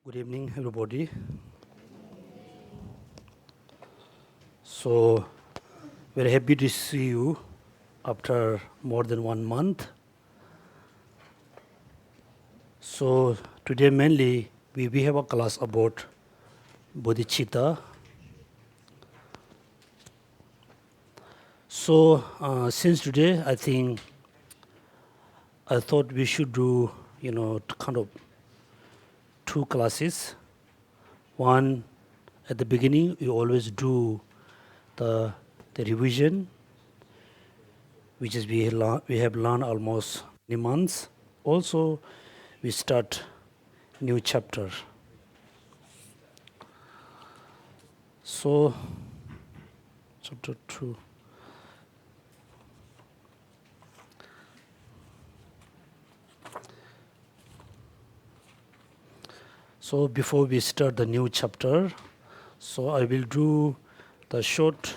Good evening, everybody. So, very happy to see you after more than 1 month. So, today mainly we have a class about bodhicitta. So, since today, I thought we should do, kind of 2 classes. One, at the beginning, we always do the revision, which is we have learned almost many months. Also, we start new chapter. So, chapter 2. So before we start the new chapter, so I will do the short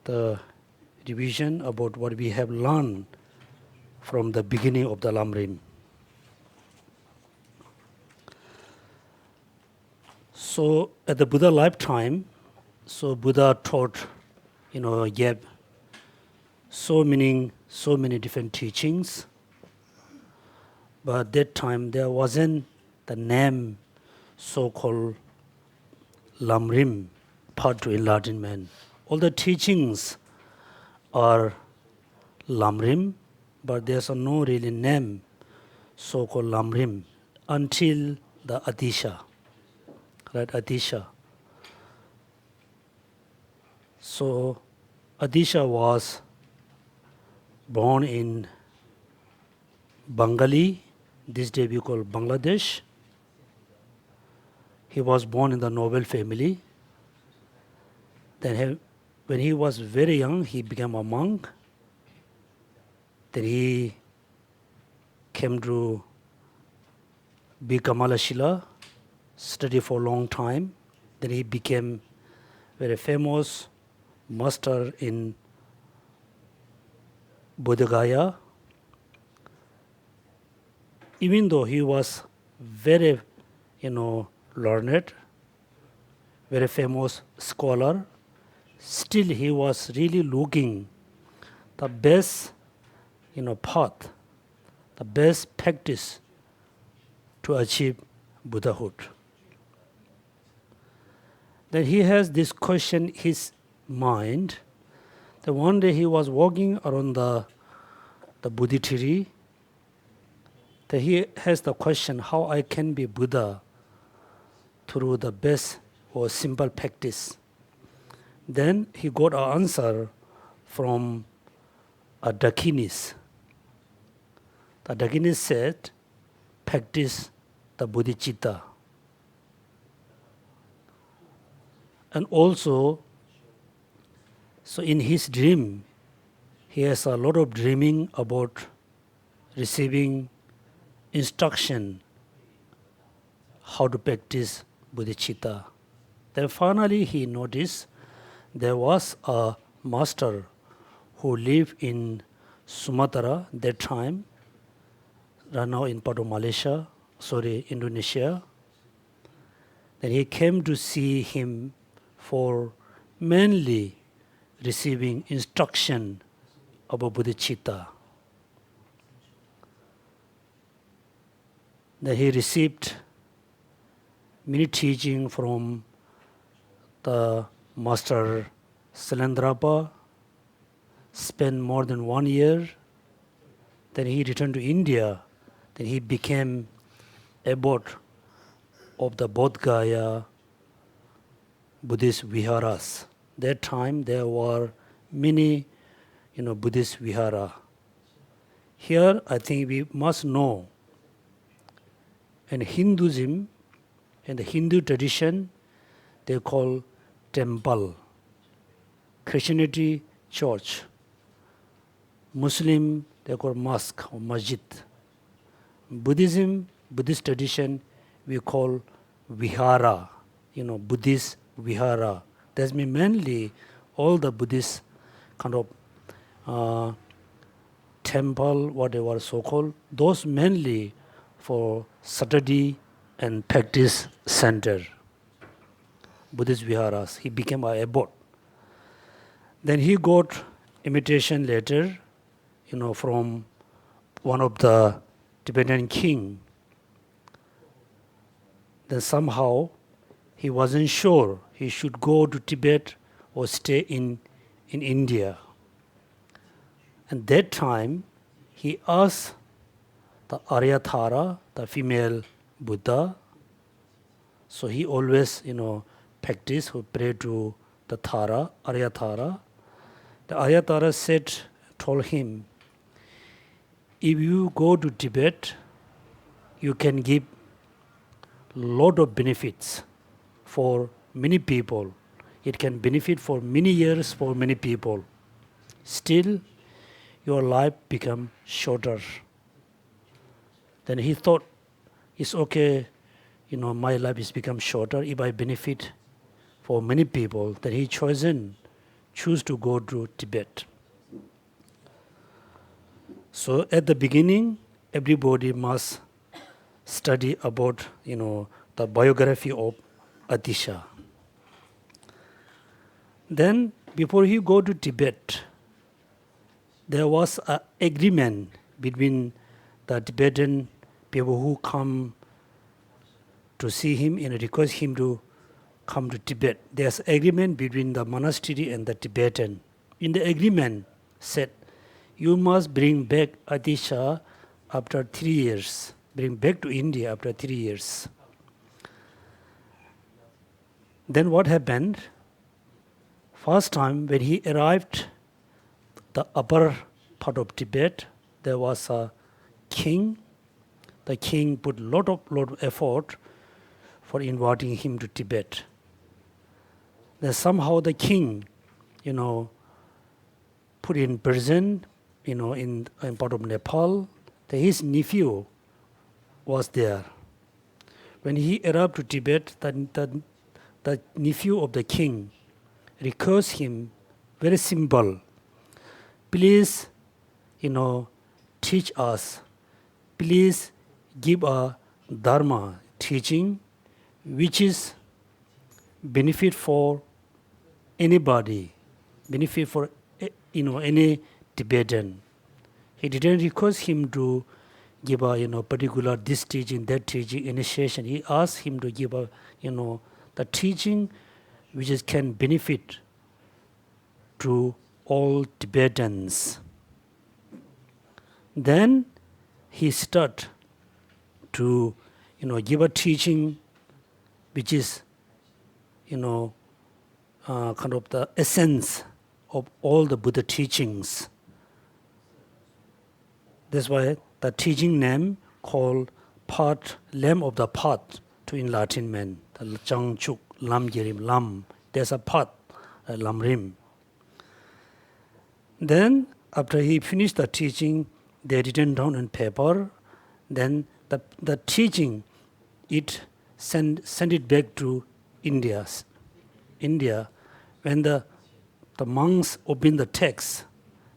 the revision about what we have learned from the beginning of the Lamrim. So at the Buddha lifetime, so Buddha taught, gave so many different teachings. But at that time there wasn't the name so-called Lamrim, path to enlightenment. All the teachings are Lamrim, but there's no really name so-called Lamrim until the Adisha, right? Adisha. So Adisha was born in Bengali, this day we call Bangladesh. He was born in the noble family. Then when he was very young, he became a monk. Then he came to be Kamalashila, studied for a long time. Then he became very famous master in Bodh Gaya. Even though he was very, learned, very famous scholar, still he was really looking the best, path, the best practice to achieve Buddhahood. Then he has this question in his mind that one day he was walking around the Bodhi tree. That he has the question how I can be Buddha through the best or simple practice. Then he got an answer from a Dakinis. The Dakinis said, practice the bodhicitta. And also, so in his dream, he has a lot of dreaming about receiving instruction how to practice bodhicitta. Then finally he noticed there was a master who lived in Sumatra that time, right now in part of Indonesia. Then he came to see him for mainly receiving instruction about bodhicitta. Then he received many teaching from the master Salendrapa, spent more than 1 year. Then he returned to India. Then he became abbot of the Bodh Gaya Buddhist viharas. That time there were many, Buddhist vihara. Here I think we must know, in Hinduism, in the Hindu tradition, they call temple. Christianity, church. Muslim, they call mosque or masjid. Buddhism, Buddhist tradition, we call vihara, Buddhist vihara. That means mainly all the Buddhist kind of temple, whatever so-called, those mainly for study and practice center, Buddhist viharas. He became an abbot. Then he got invitation letter, from one of the Tibetan king. Then somehow he wasn't sure he should go to Tibet or stay in India. And that time he asked the Aryatara, the female Buddha. So he always, practice or pray to the Thara, Aryatara. The Aryatara told him, if you go to Tibet, you can give lot of benefits for many people. It can benefit for many years for many people. Still, your life become shorter. Then he thought, it's okay, my life is become shorter if I benefit for many people. Then he choose to go to Tibet. So at the beginning, everybody must study about, the biography of Atisha. Then before he go to Tibet, there was an agreement between the Tibetan people who come to see him and request him to come to Tibet. There's agreement between the monastery and the Tibetan. In the agreement said, you must bring back Atisha after 3 years. Bring back to India after 3 years. Then what happened? First time when he arrived the upper part of Tibet, there was a king. The king put lot of effort for inviting him to Tibet. Then somehow the king, put in prison, in part of Nepal. Then his nephew was there. When he arrived to Tibet, the nephew of the king requested him, very simple, please, teach us. Please give a Dharma teaching which is benefit for anybody, benefit for any Tibetan. He didn't request him to give a particular this teaching, that teaching, initiation. He asked him to give the teaching which can benefit to all Tibetans. Then he started to give a teaching which is kind of the essence of all the Buddha teachings. That's why the teaching name called path, Lamb of the path to enlightenment, the Changchuk Lam Yerim Lam. There's a path, Lamrim. Then after he finished the teaching, they written down on paper. Then the teaching, it send it back to India. When the monks opened the text,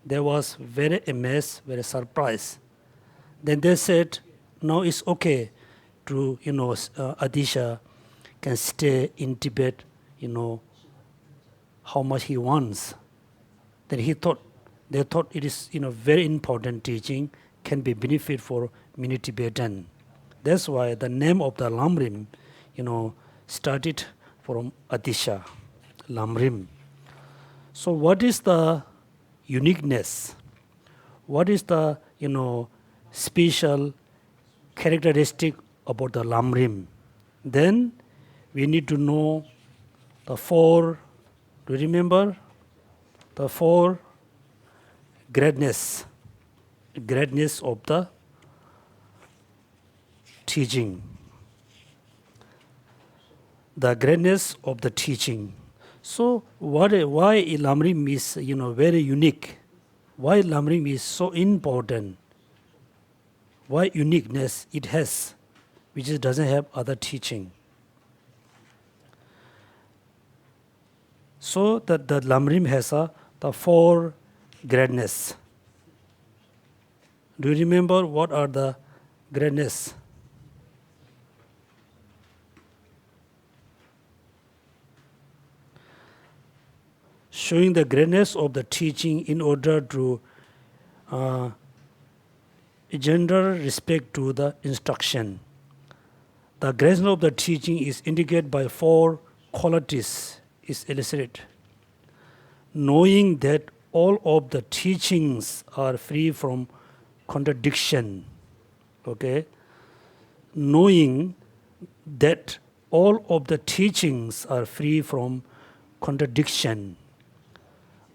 there was very amazed, very surprised. Then they said, now it's okay to, Atisha can stay in Tibet, how much he wants. Then they thought it is, very important teaching, can be benefit for many Tibetan. That's why the name of the Lamrim, started from Atisha, Lamrim. So what is the uniqueness? What is the, special characteristic about the Lamrim? Then we need to know the 4, do you remember? The 4 greatness of the teaching. The greatness of the teaching. So why Lamrim is very unique? Why Lamrim is so important? Why uniqueness it has, which doesn't have other teaching? So the Lamrim has the 4 greatness. Do you remember what are the greatness? showing the greatness of the teaching in order to engender respect to the instruction. The greatness of the teaching is indicated by 4 qualities is illustrated. Knowing that all of the teachings are free from contradiction. Okay? Knowing that all of the teachings are free from contradiction.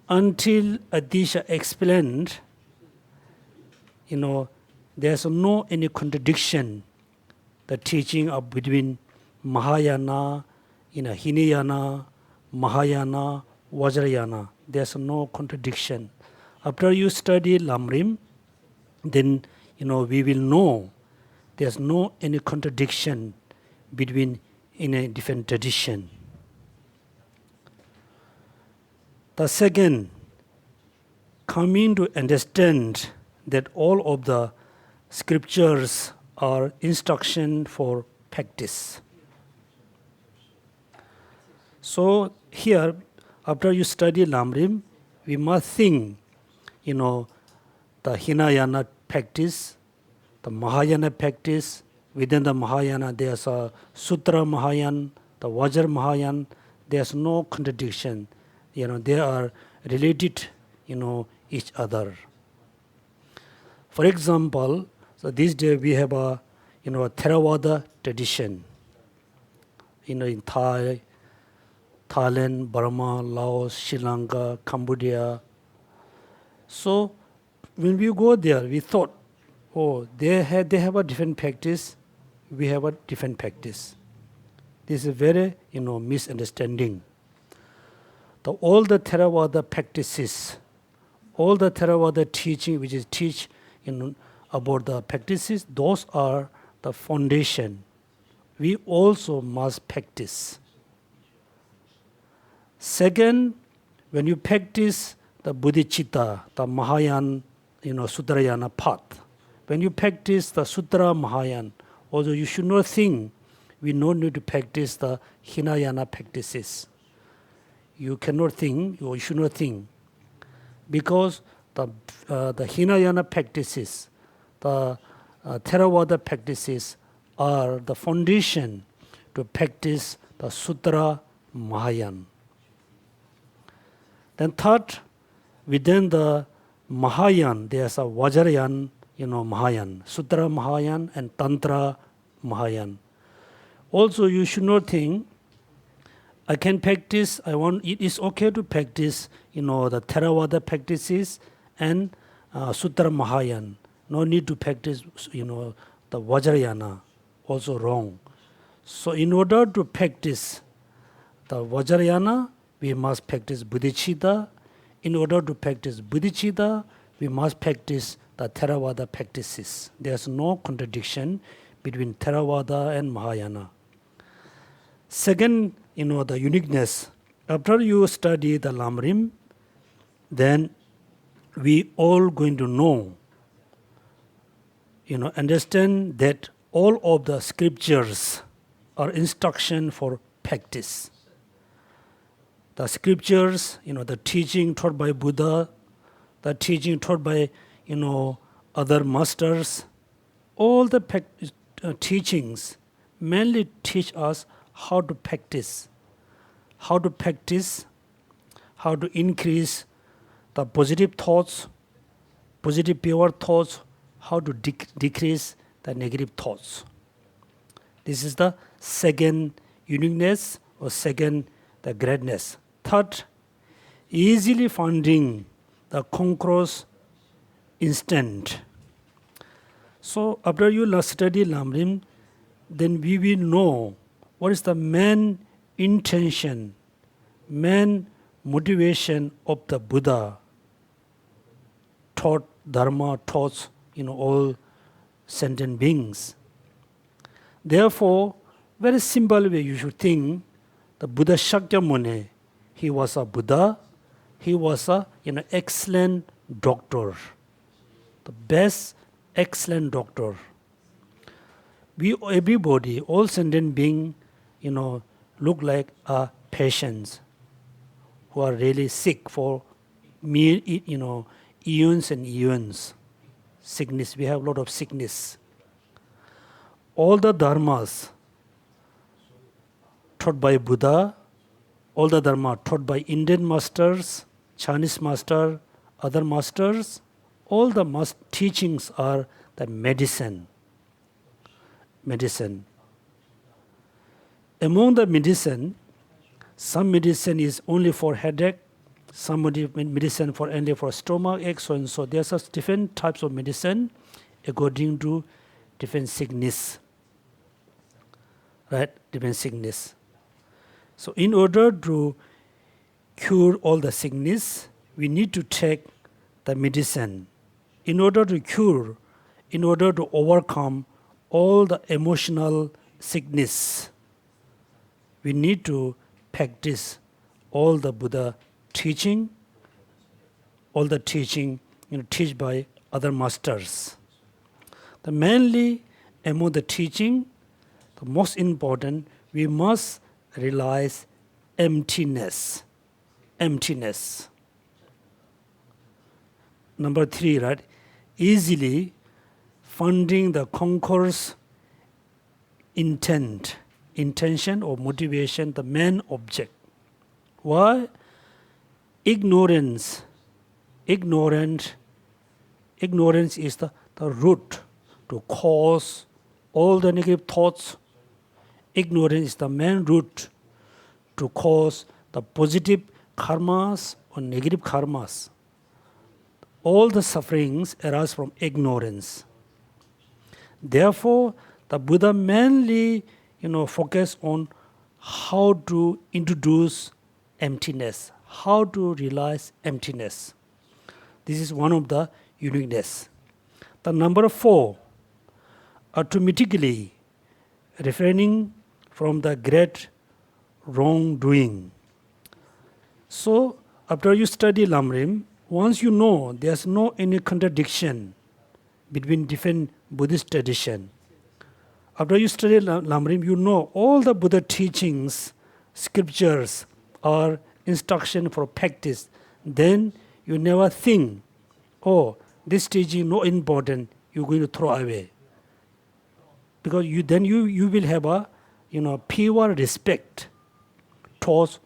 Until Adisha explained, there's no any contradiction. The teaching of between Mahayana, Hinayana, Mahayana, Vajrayana. There's no contradiction. After you study Lamrim, then we will know there's no any contradiction between in a different tradition. The second, coming to understand that all of the scriptures are instruction for practice. So here, after you study Lamrim, we must think, the Hinayana practice, the Mahayana practice. Within the Mahayana, there's a Sutra Mahayana, the Vajra Mahayana. There's no contradiction. They are related, each other. For example, so this day we have a, Theravada tradition. In Thailand, Burma, Laos, Sri Lanka, Cambodia. So when we go there, we thought, they have a different practice. We have a different practice. This is very, misunderstanding. All the Theravada practices, all the Theravada teaching, which is teach about the practices, those are the foundation. We also must practice. Second, when you practice the bodhicitta, the Mahayana, Sutrayana path, when you practice the Sutra Mahayana, although you should not think we no need to practice the Hinayana practices. You cannot think, or you should not think, because the Hinayana practices, the Theravada practices are the foundation to practice the Sutra Mahayana. Then third, within the Mahayana, there's a Vajrayana, Mahayana, Sutra Mahayana and Tantra Mahayana. Also, you should not think, I can practice, it is okay to practice, the Theravada practices and Sutra Mahayana. No need to practice, the Vajrayana, also wrong. So in order to practice the Vajrayana, we must practice bodhicitta. In order to practice bodhicitta, we must practice the Theravada practices. There's no contradiction between Theravada and Mahayana. Second, the uniqueness. After you study the Lamrim, then we all going to know, understand that all of the scriptures are instruction for practice. The scriptures, the teaching taught by Buddha, the teaching taught by, other masters, all the teachings mainly teach us how to practice, how to increase the positive thoughts, positive pure thoughts, how to decrease the negative thoughts. This is the second uniqueness or second the greatness. Third, easily finding the conqueror's instant. So after you study Lamrim, then we will know what is the main intention, main motivation of the Buddha taught Dharma, taught all sentient beings. Therefore, very simple way you should think, the Buddha Shakyamuni, he was a Buddha, he was a excellent doctor, the best excellent doctor. We everybody, all sentient beings, look like a patients who are really sick for eons and eons. Sickness, we have a lot of sickness. All the dharmas taught by Buddha, all the dharma taught by Indian masters, Chinese master, other masters, all the teachings are the medicine. Medicine. Among the medicine, some medicine is only for headache, some medicine for only for stomach ache, so and so. There's different types of medicine according to different sickness. Right? Different sickness. So in order to cure all the sickness, we need to take the medicine. In order to cure, in order to overcome all the emotional sickness, we need to practice all the Buddha teaching, all the teaching teach by other masters. The mainly among the teaching, the most important, we must realize emptiness. Emptiness. Number 3, right? Easily finding the conqueror's intention or motivation, the main object. Why? Ignorance. Ignorance is the root to cause all the negative thoughts. Ignorance is the main root to cause the positive karmas or negative karmas. All the sufferings arise from ignorance. Therefore, the Buddha mainly focus on how to introduce emptiness, how to realize emptiness. This is one of the uniqueness. The number 4, automatically refraining from the great wrongdoing. So, after you study Lamrim, once you know there's no any contradiction between different Buddhist tradition. After you study Lamrim, you know all the Buddha teachings, scriptures, or instruction for practice. Then you never think, oh, this teaching not important, you're going to throw away. Because you will have a pure respect towards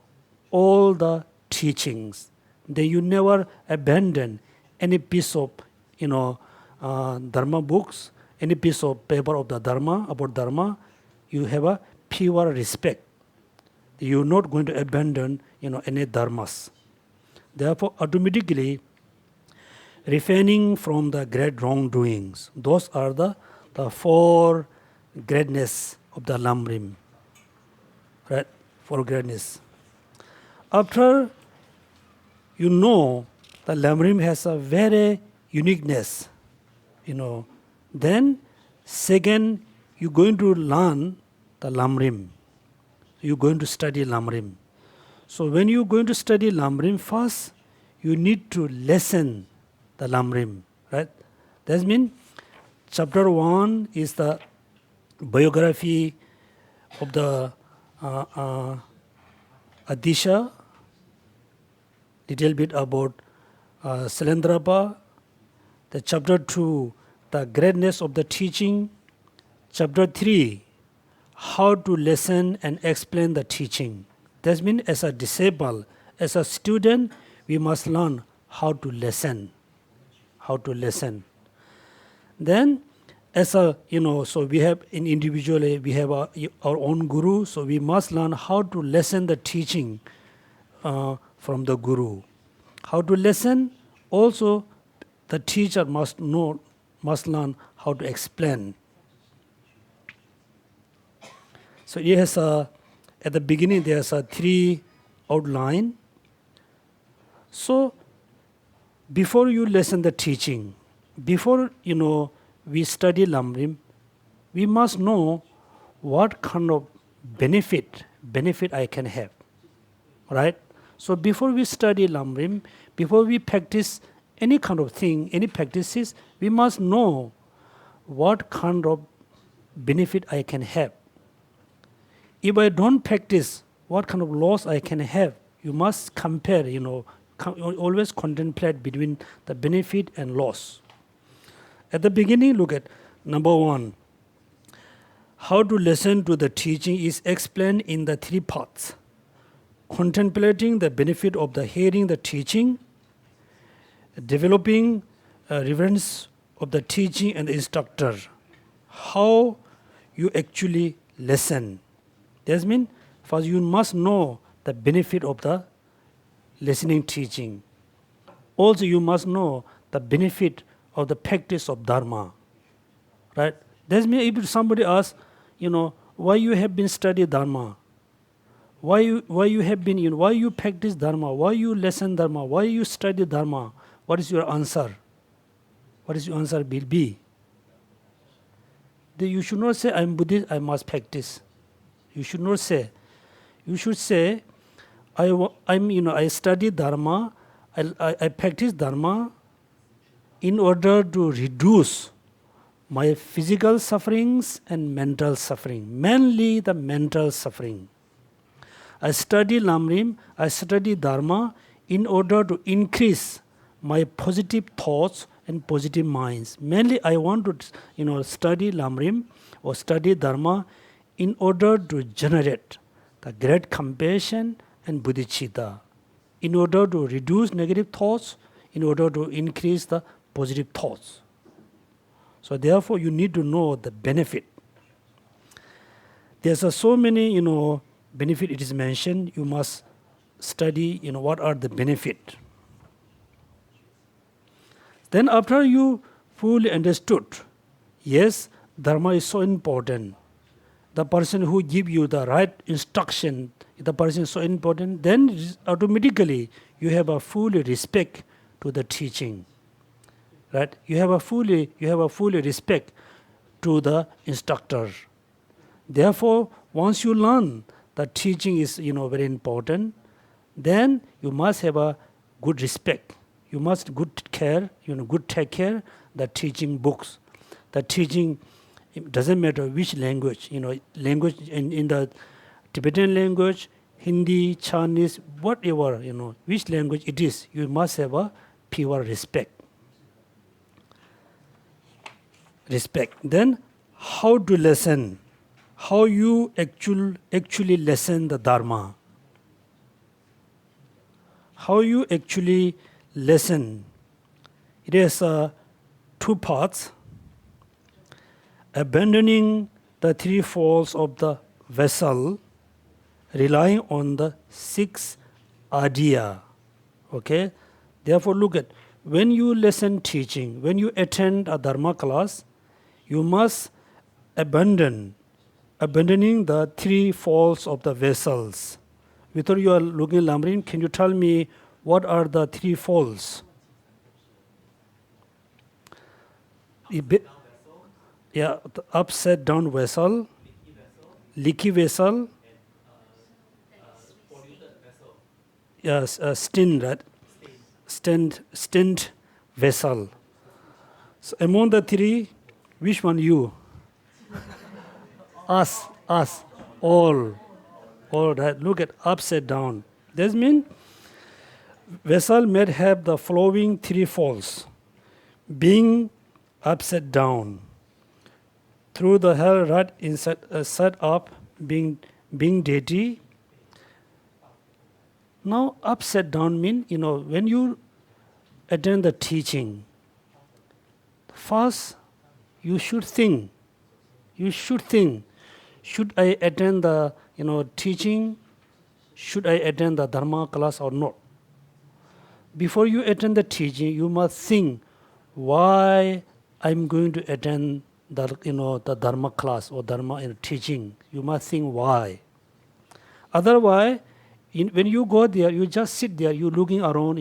all the teachings. Then you never abandon any piece of Dharma books, any piece of paper of the Dharma, about Dharma. You have a pure respect. You're not going to abandon any Dharmas. Therefore, automatically refraining from the great wrongdoings. Those are the 4 greatness of the Lamrim. Right? 4 greatness. After you know the Lamrim has a very uniqueness, then second, you're going to learn the Lamrim. You're going to study Lamrim. So when you're going to study Lamrim, first you need to listen the Lamrim, right? That means chapter 1 is the biography of the Adisha, little bit about Salendrapa. The chapter 2, the greatness of the teaching. Chapter 3, how to listen and explain the teaching. That means as a disciple, as a student, we must learn how to listen. How to listen. Then, as a, so we have individually, we have our own guru, so we must learn how to listen the teaching from the guru. How to listen, also the teacher must learn how to explain. So yes, at the beginning there's a 3 outline. So before you listen the teaching, before we study Lamrim, we must know what kind of benefit I can have, right? So before we study Lamrim, before we practice any kind of thing, any practices, we must know what kind of benefit I can have. If I don't practice, what kind of loss I can have. You must compare, always contemplate between the benefit and loss. At the beginning, look at number 1. How to listen to the teaching is explained in the 3 parts. Contemplating the benefit of the hearing the teaching, developing reverence of the teaching and the instructor. How you actually listen. That means, first you must know the benefit of the listening teaching. Also, you must know the benefit of the practice of Dharma. Right? That means if somebody asks, why you have been studying Dharma? Why you have been, why you practice Dharma? Why you listen Dharma? Why you study Dharma? What is your answer? What is your answer will be? You should not say, I'm Buddhist, I must practice. You should not say. You should say, I study Dharma, I practice Dharma in order to reduce my physical sufferings and mental suffering, mainly the mental suffering. I study Lamrim, I study Dharma in order to increase my positive thoughts and positive minds. Mainly I want to study Lamrim or study Dharma in order to generate the great compassion and bodhicitta, in order to reduce negative thoughts, in order to increase the positive thoughts. So therefore you need to know the benefit. There's so many, benefit it is mentioned. You must study, what are the benefit. Then after you fully understood, yes, Dharma is so important. The person who give you the right instruction, the person is so important, then automatically you have a full respect to the teaching. Right? You have a fully respect to the instructor. Therefore, once you learn that teaching is very important, then you must have a good respect. You must good take care the teaching books. The teaching, it doesn't matter which language, language in the Tibetan language, Hindi, Chinese, whatever, which language it is, you must have a pure respect. Then, how to listen? How you actually listen the Dharma? How you actually listen? It has 2 parts. Abandoning the 3 folds of the vessel, relying on the 6 adya. Okay? Therefore, look at, when you listen teaching, when you attend a Dharma class, you must abandoning the 3 folds of the vessels. Whether you are looking Lamrim, can you tell me what are the 3 folds? Yeah, the upside down vessel, leaky vessel, yes, stint, right? Stint vessel. So among the 3, which one you? Us, all right. Look at upside down. That means vessel may have the following 3 folds: being upside down, through the hell right inside set up, being deity. Now upside down means when you attend the teaching, first you should think. Should I attend the teaching? Should I attend the Dharma class or not? Before you attend the teaching, you must think why I'm going to attend the Dharma class or Dharma teaching. You must think why. Otherwise, when you go there, you just sit there. You looking around,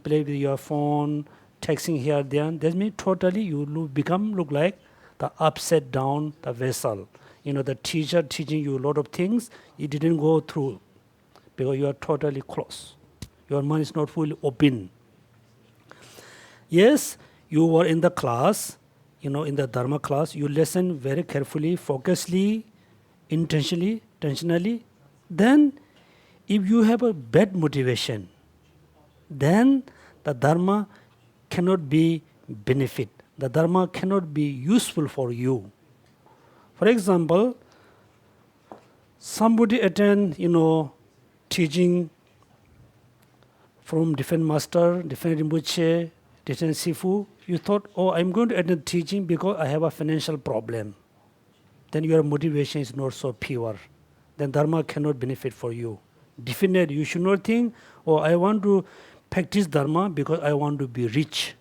play with your phone, texting here, there. That means totally you look like the upside down the vessel. The teacher teaching you a lot of things, it didn't go through because you are totally closed. Your mind is not fully open. Yes, you were in the class, in the Dharma class, you listen very carefully, focusedly, intentionally. Then If you have a bad motivation, then the Dharma cannot be benefit. The Dharma cannot be useful for you. For example, somebody attend, teaching from different master, different Rinpoche, different Sifu. You thought, oh, I'm going to attend teaching because I have a financial problem. Then your motivation is not so pure. Then Dharma cannot benefit for you. Definitely, you should not think, oh, I want to practice Dharma because I want to be rich.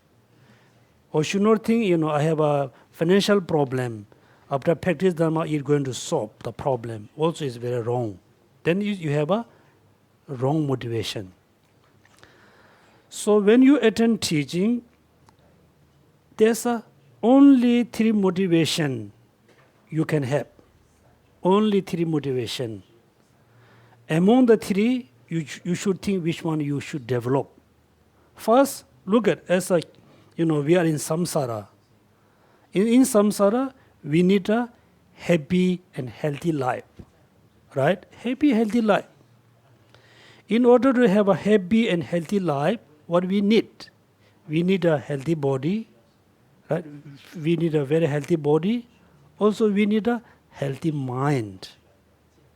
Or should not think, I have a financial problem. After practice Dharma, you're going to solve the problem. Also, it's very wrong. Then you have a wrong motivation. So when you attend teaching, there's only 3 motivation you can have. Only 3 motivation. Among the 3, you should think which one you should develop. First, look at we are in samsara. In samsara, we need a happy and healthy life. Right? Happy, healthy life. In order to have a happy and healthy life, what we need? We need a healthy body. Right? We need a very healthy body. Also, we need a healthy mind.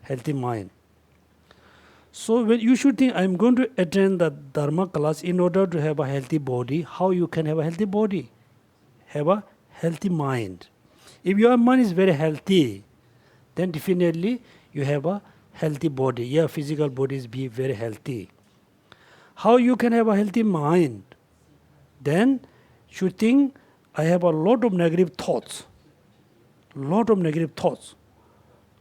Healthy mind. So when you should think, I'm going to attend the Dharma class in order to have a healthy body. How you can have a healthy body? Have a healthy mind. If your mind is very healthy, then definitely you have a healthy body. Your physical body is be very healthy. How you can have a healthy mind? Then you think, I have a lot of negative thoughts. Lot of negative thoughts.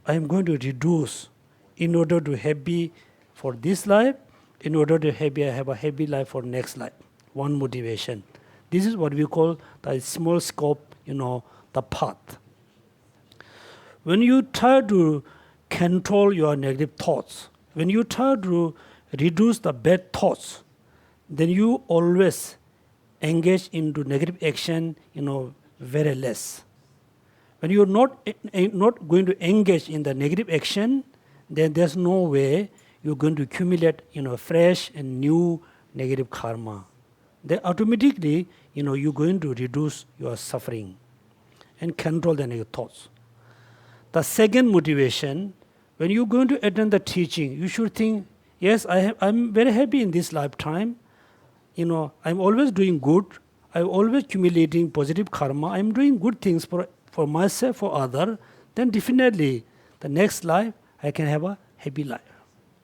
I am going to reduce in order to happy for this life, in order to have a happy life for next life. One motivation. This is what we call the small scope, the path. When you try to control your negative thoughts, when you try to reduce the bad thoughts, then you always engage into negative action, very less. When you are not going to engage in the negative action, then there's no way you're going to accumulate, fresh and new negative karma. Then automatically, you're going to reduce your suffering and control the negative thoughts. The second motivation, when you're going to attend the teaching, you should think, yes, I'm very happy in this lifetime. I'm always doing good. I'm always accumulating positive karma. I'm doing good things for myself, for others. Then definitely, the next life, I can have a happy life.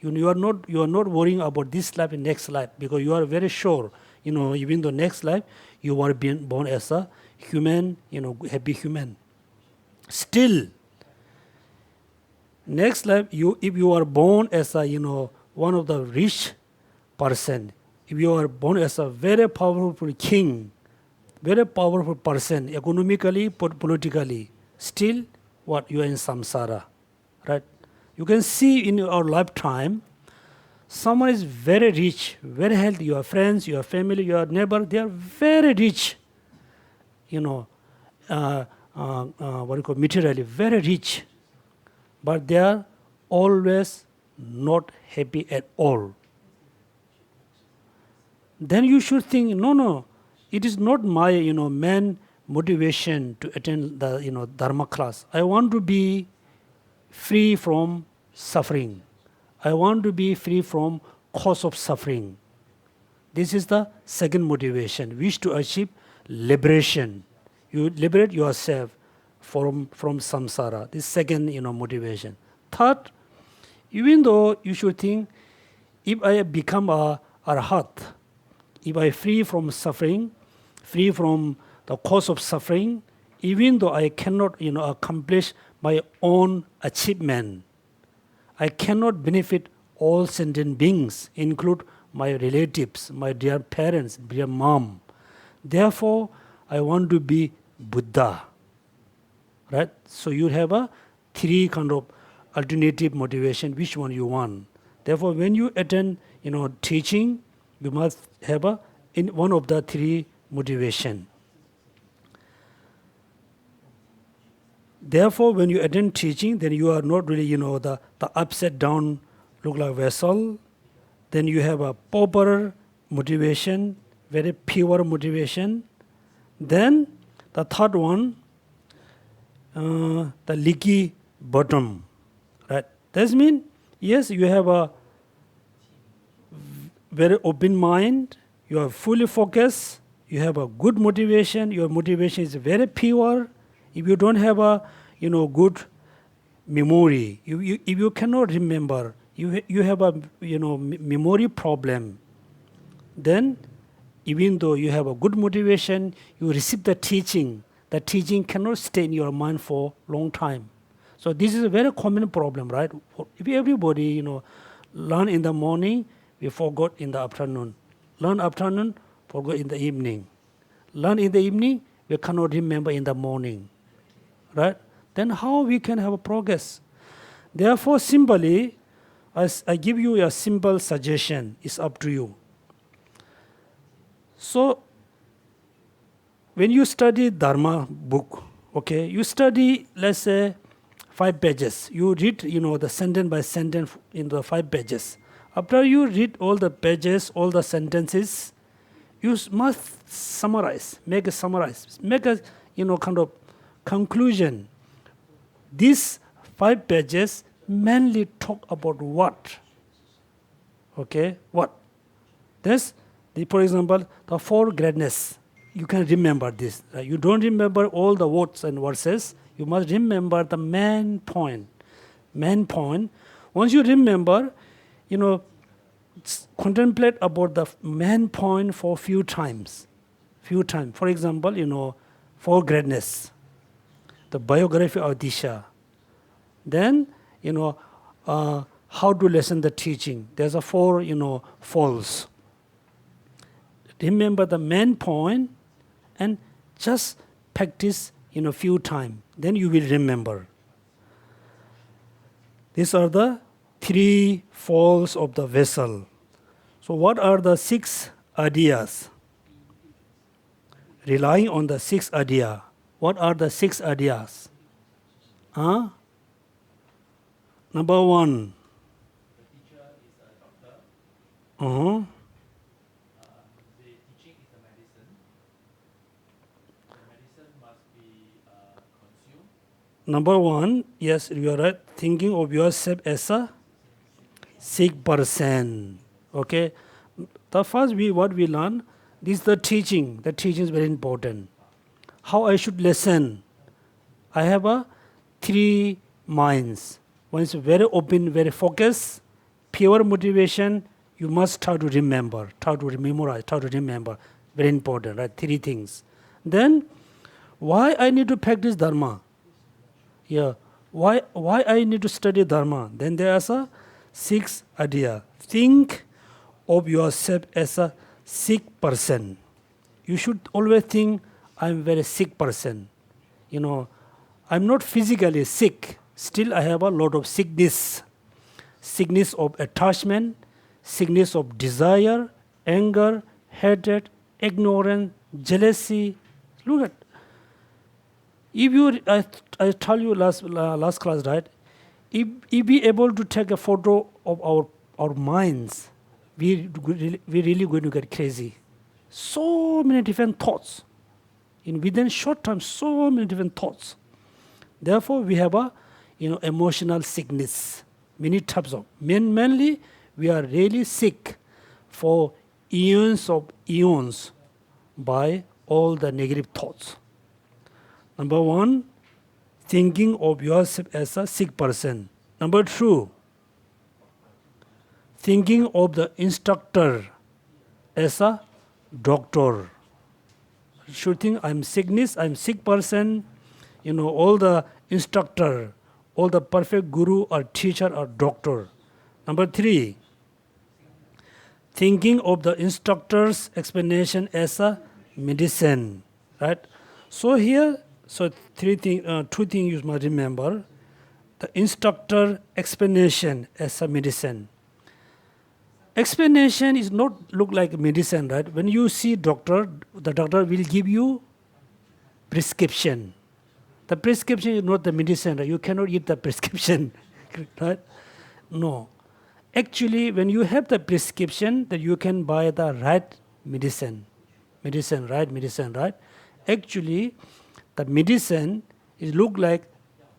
You are not worrying about this life and next life because you are very sure, even the next life, you are being born as a human, happy human. Still, next life, if you are born as a, one of the rich person, if you are born as a very powerful king, very powerful person, economically, politically, still, what? You are in samsara, right? You can see in our lifetime, someone is very rich, very healthy. Your friends, your family, your neighbor, they are very rich. Materially, very rich. But they are always not happy at all. Then you should think, no, it is not my, main motivation to attend the, Dharma class. I want to be free from suffering. I want to be free from cause of suffering. This is the second motivation. Wish to achieve liberation. You liberate yourself from samsara. This second, motivation. Third, even though you should think, if I become a arhat, if I free from suffering, free from the cause of suffering, even though I cannot, accomplish my own achievement, I cannot benefit all sentient beings, include my relatives, my dear parents, dear mom. Therefore, I want to be Buddha. Right? So you have a 3 kind of alternative motivation, which one you want. Therefore, when you attend, teaching, you must have in one of the 3 motivation. Therefore, when you attend teaching, then you are not really, the upside down look like vessel. Then you have a proper motivation, very pure motivation. Then the third one, the leaky bottom, right? That means, yes, you have a very open mind, you are fully focused, you have a good motivation, your motivation is very pure. If you don't have a good memory, if you cannot remember, you have a memory problem, then even though you have a good motivation, you receive the teaching cannot stay in your mind for long time. So this is a very common problem, right? If everybody learn in the morning, we forgot in the afternoon. Learn afternoon, forgot in the evening. Learn in the evening, we cannot remember in the morning, right? Then how we can have a progress? Therefore, simply, as I give you a simple suggestion, it's up to you. So, when you study Dharma book, okay, you study, let's say, 5 pages. You read, the sentence by sentence in the 5 pages. After you read all the pages, all the sentences, you must summarize, make a kind of conclusion. These 5 pages mainly talk about what? Okay, what? This, for example, the 4 greatness. You can remember this. You don't remember all the words and verses. You must remember the main point. Main point. Once you remember, contemplate about the main point for few times. For example, 4 greatness. The biography of Disha. Then, how to listen the teaching. There's a 4, falls. Remember the main point and just practice few times. Then you will remember. These are the 3 falls of the vessel. So what are the 6 ideas? Relying on the 6 ideas. What are the 6 ideas? Number 1. The teacher is a doctor. Uh-huh. The teaching is the medicine. The medicine must be consumed. Number 1, yes, you are right. Thinking of yourself as a sick person. Okay. The first what we learn, this is the teaching. The teaching is very important. How I should listen. I have a 3 minds. One is very open, very focused, pure motivation. You must try to remember, try to memorize, try to remember. Very important, right? 3 things. Then, why I need to practice Dharma? Yeah. Why I need to study Dharma? Then there is a 6 idea. Think of yourself as a sick person. You should always think, I'm a very sick person. I'm not physically sick. Still, I have a lot of sickness. Sickness of attachment, sickness of desire, anger, hatred, ignorance, jealousy. Look at. If you, I told you last class, right? If we able to take a photo of our minds, we really going to get crazy. So many different thoughts. Within short time, so many different thoughts. Therefore, we have a emotional sickness. Many types of. Mainly, we are really sick for eons by all the negative thoughts. Number 1, thinking of yourself as a sick person. Number 2, thinking of the instructor as a doctor. You should think I'm sick person. All the instructor, all the perfect guru or teacher or doctor. Number 3, thinking of the instructor's explanation as a medicine, right? So here, 2 things you must remember. The instructor explanation as a medicine. Explanation is not look like medicine, right? When you see doctor, the doctor will give you prescription. The prescription is not the medicine, right? You cannot eat the prescription, right? No. Actually, when you have the prescription, that you can buy the right medicine. Right? Actually, the medicine is look like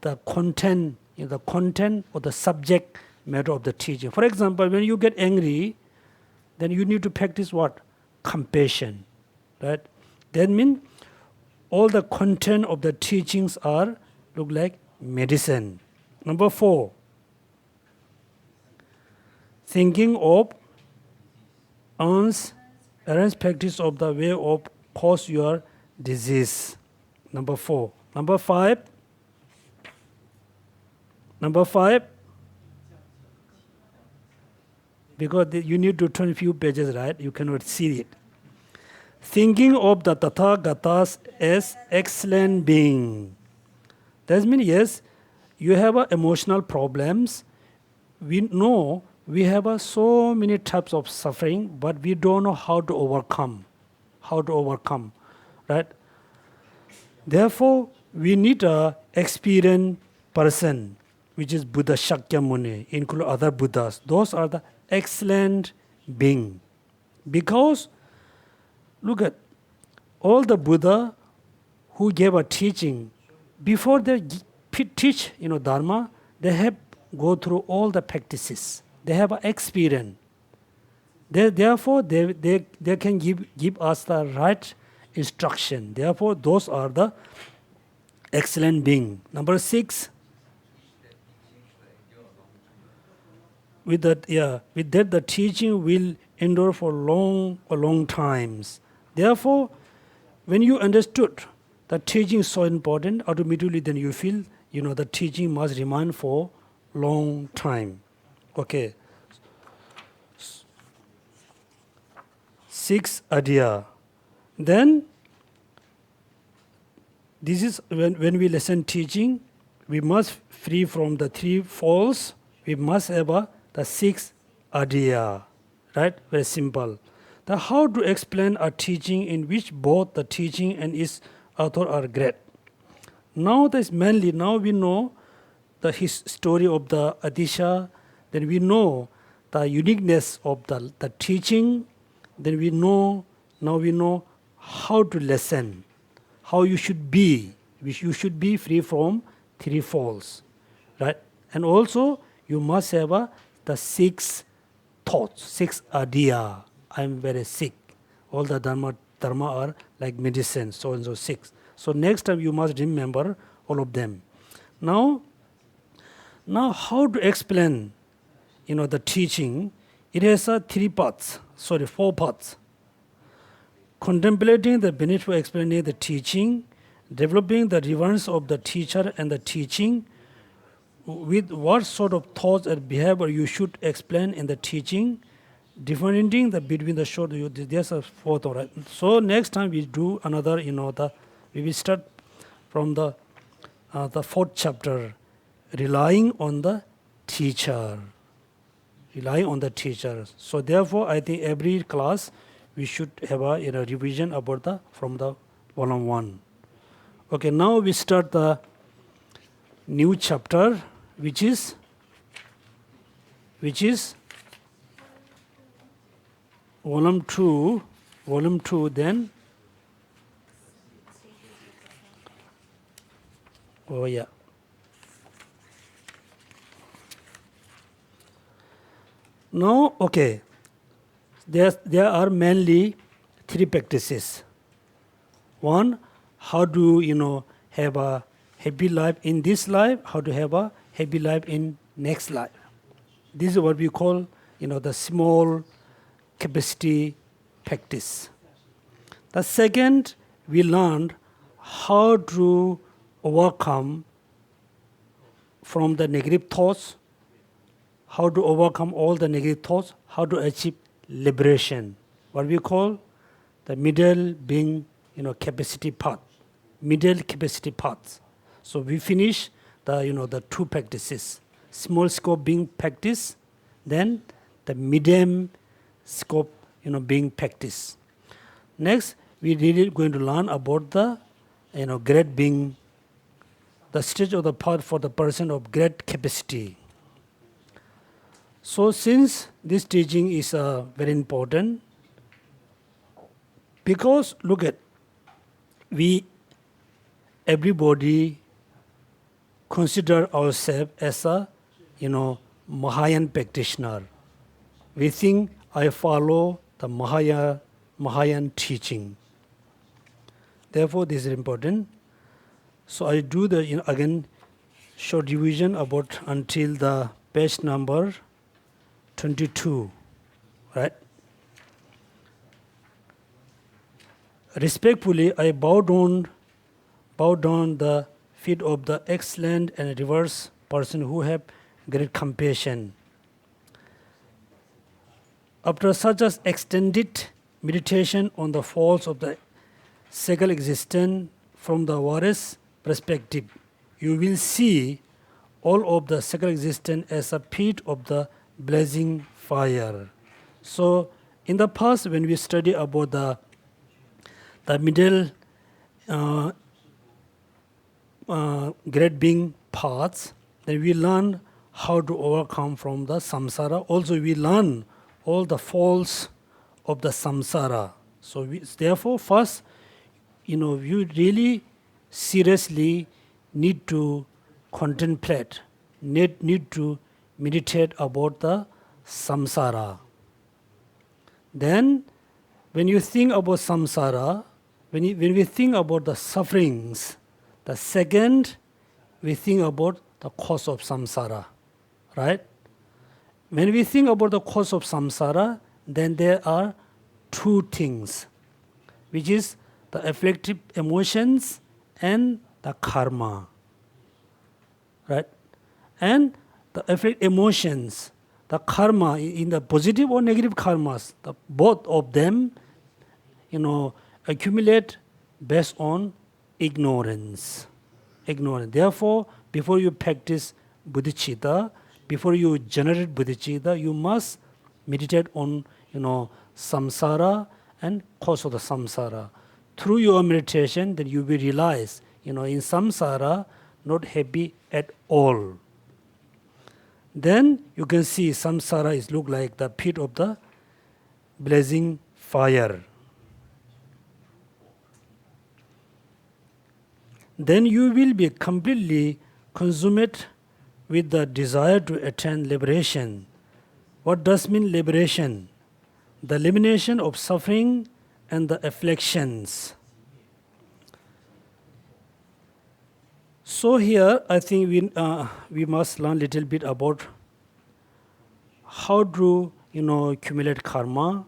the content, the content or the subject matter of the teaching. For example, when you get angry, then you need to practice what? Compassion, right? That means all the content of the teachings are look like medicine. Number 4, thinking of errant practice of the way of cause your disease. Number 4. Number 5. Because you need to turn a few pages, right? You cannot see it. Thinking of the Tathagatas as excellent being. That means, yes, you have emotional problems. We know we have so many types of suffering, but we don't know how to overcome. Right? Therefore, we need a experienced person, which is Buddha Shakyamuni, include other Buddhas. Those are the excellent being. Because, look at all the Buddha who gave a teaching, before they teach Dharma, they have go through all the practices. They have an experience. Therefore, they can give us the right instruction. Therefore, those are the excellent being. Number 6, with that the teaching will endure for long times. Therefore, when you understood that teaching is so important, automatically then you feel the teaching must remain for long time. Okay. 6 adya. Then this is when we listen teaching, we must free from the 3 faults. We must have the 6 adya. Right? Very simple. The how to explain a teaching in which both the teaching and its author are great. Now this mainly, now we know his story of the Adisha, then we know the uniqueness of the teaching, then we know how to listen, how you should be. You should be free from 3 faults, right? And also you must have the 6 thoughts, 6 adya. I am very sick. All the dharma are like medicine, so and so 6. So next time you must remember all of them. Now how to explain the teaching? It has 4 parts. Contemplating the benefit of explaining the teaching, developing the reverence of the teacher and the teaching, with what sort of thoughts and behavior you should explain in the teaching, differentiating between the short. There's a 4th, right? So next time we do another, we will start from the 4th chapter, relying on the teacher. So therefore, I think every class we should have a revision about from the volume 1. Okay, now we start the new chapter, which is volume 2. Then now, okay, there are mainly 3 practices. 1, how to have a happy life in this life, how to have a happy life in next life. This is what we call the small capacity practice. The second, we learned how to overcome from the negative thoughts, how to overcome all the negative thoughts, how to achieve liberation. What we call the middle being, capacity path. Middle capacity paths. So we finish the 2 practices. Small scope being practice, then the medium scope, being practice. Next, we really going to learn about the, great being, the stage of the path for the person of great capacity. So since this teaching is very important, because look at, everybody consider ourselves as a, Mahayan practitioner. We think I follow the Mahayan teaching. Therefore, this is important. So I do the again short revision about until the page number 22, right? Respectfully, I bow down the feet of the excellent and reverse person who have great compassion. After such as extended meditation on the faults of the sacred existence from the Varis perspective, you will see all of the sacred existence as a pit of the blazing fire. So, in the past, when we study about the middle great being paths, then we learn how to overcome from the samsara. Also, we learn all the faults of the samsara. So, therefore, first, you really seriously need to contemplate, need to meditate about the samsara. Then, when you think about samsara, when we think about the sufferings, the second, we think about the cause of samsara, right? When we think about the cause of samsara, then there are two things, which is the afflictive emotions and the karma, right? And the afflictive emotions, the karma, in the positive or negative karmas, both of them, accumulate based on ignorance. Therefore, before you practice bodhicitta, before you generate bodhicitta, you must meditate on, samsara and cause of the samsara. Through your meditation, then you will realize, in samsara, not happy at all. Then you can see samsara is look like the pit of the blazing fire. Then you will be completely consumed with the desire to attain liberation. What does mean liberation? The elimination of suffering and the afflictions. So here, I think we must learn a little bit about how to accumulate karma.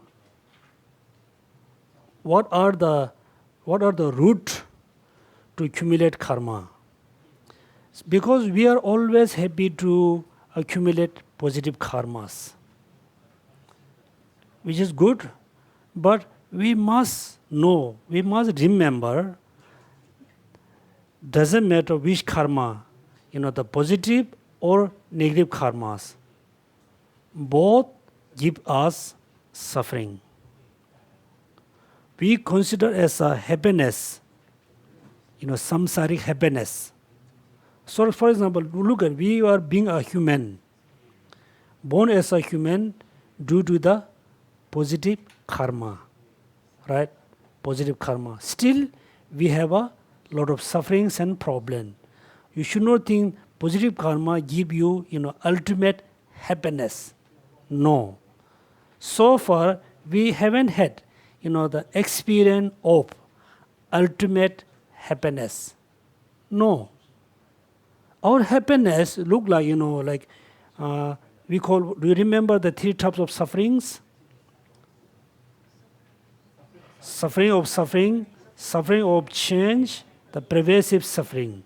What are the root to accumulate karma? Because we are always happy to accumulate positive karmas, which is good, but we must know, we must remember, doesn't matter which karma, the positive or negative karmas, both give us suffering. We consider as a happiness, samsaric happiness. So, for example, look at, we are being a human, born as a human due to the positive karma, right? Positive karma. Still, we have a lot of sufferings and problems. You should not think positive karma give you, ultimate happiness. No. So far, we haven't had, the experience of ultimate happiness. No. Our happiness look like, we call, do you remember the three types of sufferings? Suffering of suffering, suffering of change, the pervasive suffering.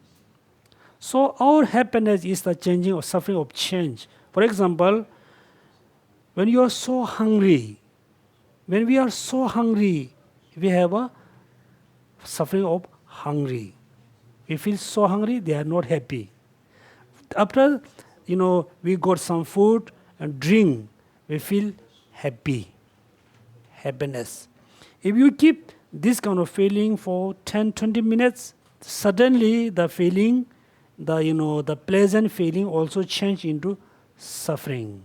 So our happiness is the changing or suffering of change. For example, when you are so hungry, when we are so hungry, we have a suffering of hungry. We feel so hungry, they are not happy. After, we got some food and drink, we feel happy, happiness. If you keep this kind of feeling for 10, 20 minutes, suddenly the feeling, the pleasant feeling also change into suffering.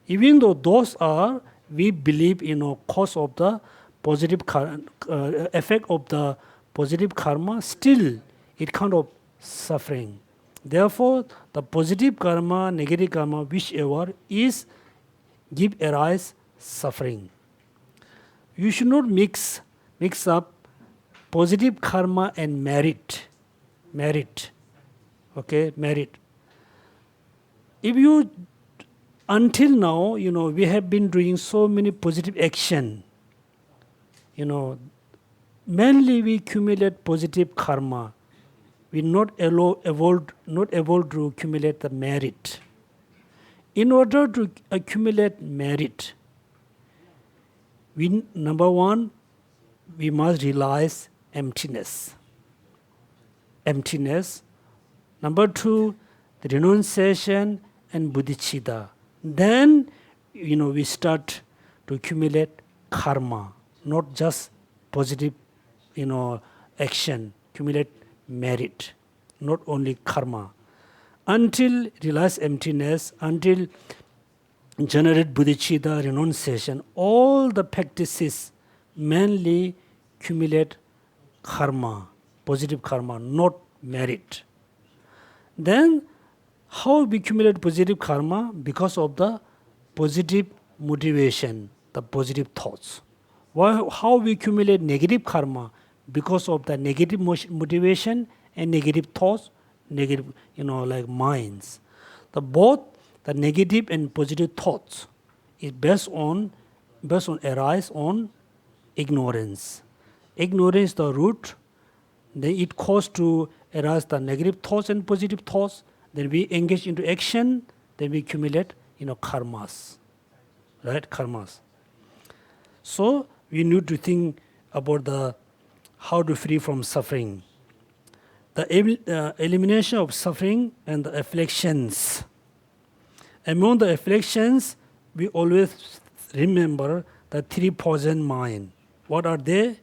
Even though those are, we believe, cause of the positive effect of the positive karma, still it kind of suffering. Therefore, the positive karma, negative karma, whichever is give arise suffering. You should not mix up positive karma and merit. Okay, merit. If you, until now, we have been doing so many positive action. Mainly we accumulate positive karma. We not able to accumulate the merit. In order to accumulate merit, number one, we must realize emptiness. Number two, the renunciation and bodhicitta. Then, we start to accumulate karma, not just positive, action, accumulate merit, not only karma. Until realize emptiness, until generate bodhicitta, renunciation, all the practices mainly accumulate karma, positive karma, not merit. Then, how we accumulate positive karma? Because of the positive motivation, the positive thoughts. How we accumulate negative karma? Because of the negative motivation and negative thoughts, negative, like minds. Both the negative and positive thoughts is based on arise on ignorance. Ignorance is the root. Then it causes to arise the negative thoughts and positive thoughts. Then we engage into action. Then we accumulate, karmas, right? Karmas. So we need to think about how to free from suffering. The elimination of suffering and the afflictions. Among the afflictions, we always remember the three poison mind. What are they?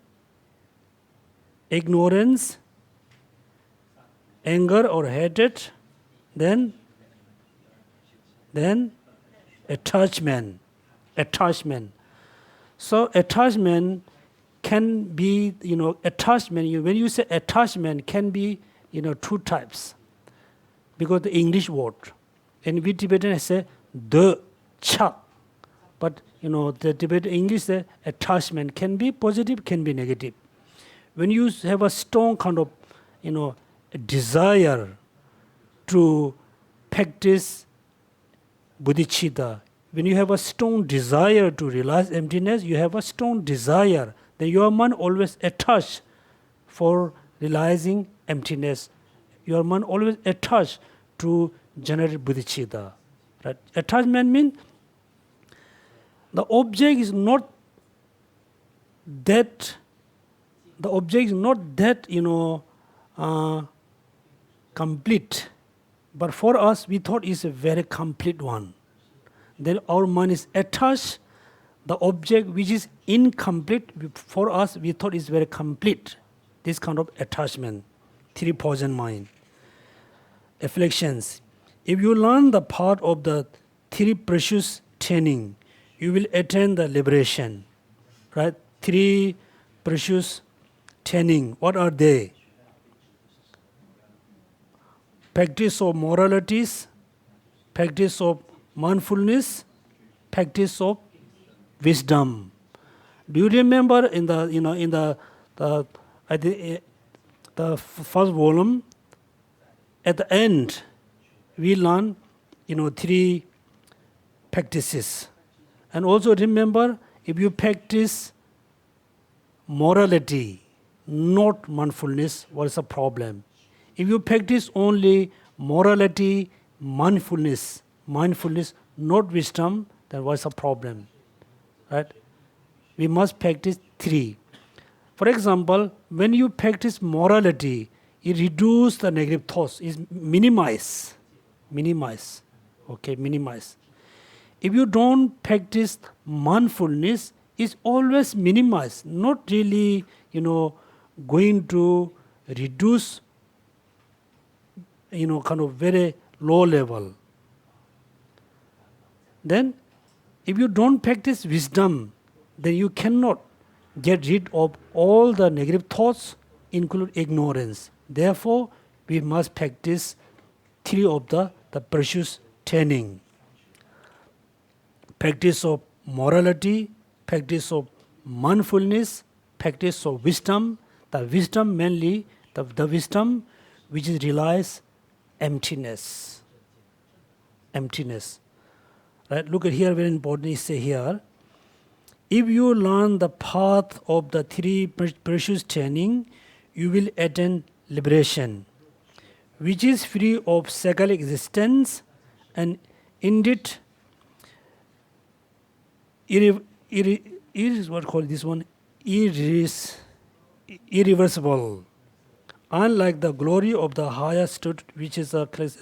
Ignorance, anger or hatred, then attachment. So attachment can be, attachment, when you say attachment can be, two types. Because the English word, and we Tibetan say the cha. But, the Tibetan English say attachment can be positive, can be negative. When you have a strong kind of, a desire to practice bodhicitta, when you have a strong desire to realize emptiness, you have a strong desire, then your mind always attached for realizing emptiness. Your mind always attached to generate bodhicitta. Right? Attachment means the object is not that, complete. But for us, we thought it's a very complete one. Then our mind is attached. The object which is incomplete, for us, we thought is very complete. This kind of attachment, three poison mind. Afflictions. If you learn the part of the three precious training, you will attain the liberation. Right? Three precious training. What are they? Practice of moralities, practice of mindfulness, practice of wisdom. Do you remember in the first volume, at the end, we learn, three practices. And also remember, if you practice morality, not mindfulness, what is the problem? If you practice only morality, mindfulness, not wisdom, then what's the problem? Right? We must practice three. For example, when you practice morality, it reduces the negative thoughts, it minimize. Okay, minimize. If you don't practice mindfulness, it's always minimized, not really, going to reduce, kind of very low level. Then If you don't practice wisdom, then you cannot get rid of all the negative thoughts, include ignorance. Therefore, we must practice three of the precious training. Practice of morality, practice of mindfulness, practice of wisdom. The wisdom mainly, the wisdom which relies emptiness. Emptiness. Right? Look at here, very important is say here. If you learn the path of the three precious training, you will attain liberation, which is free of cyclical existence and indeed what call this one irreversible. Unlike the glory of the highest state, which is a class.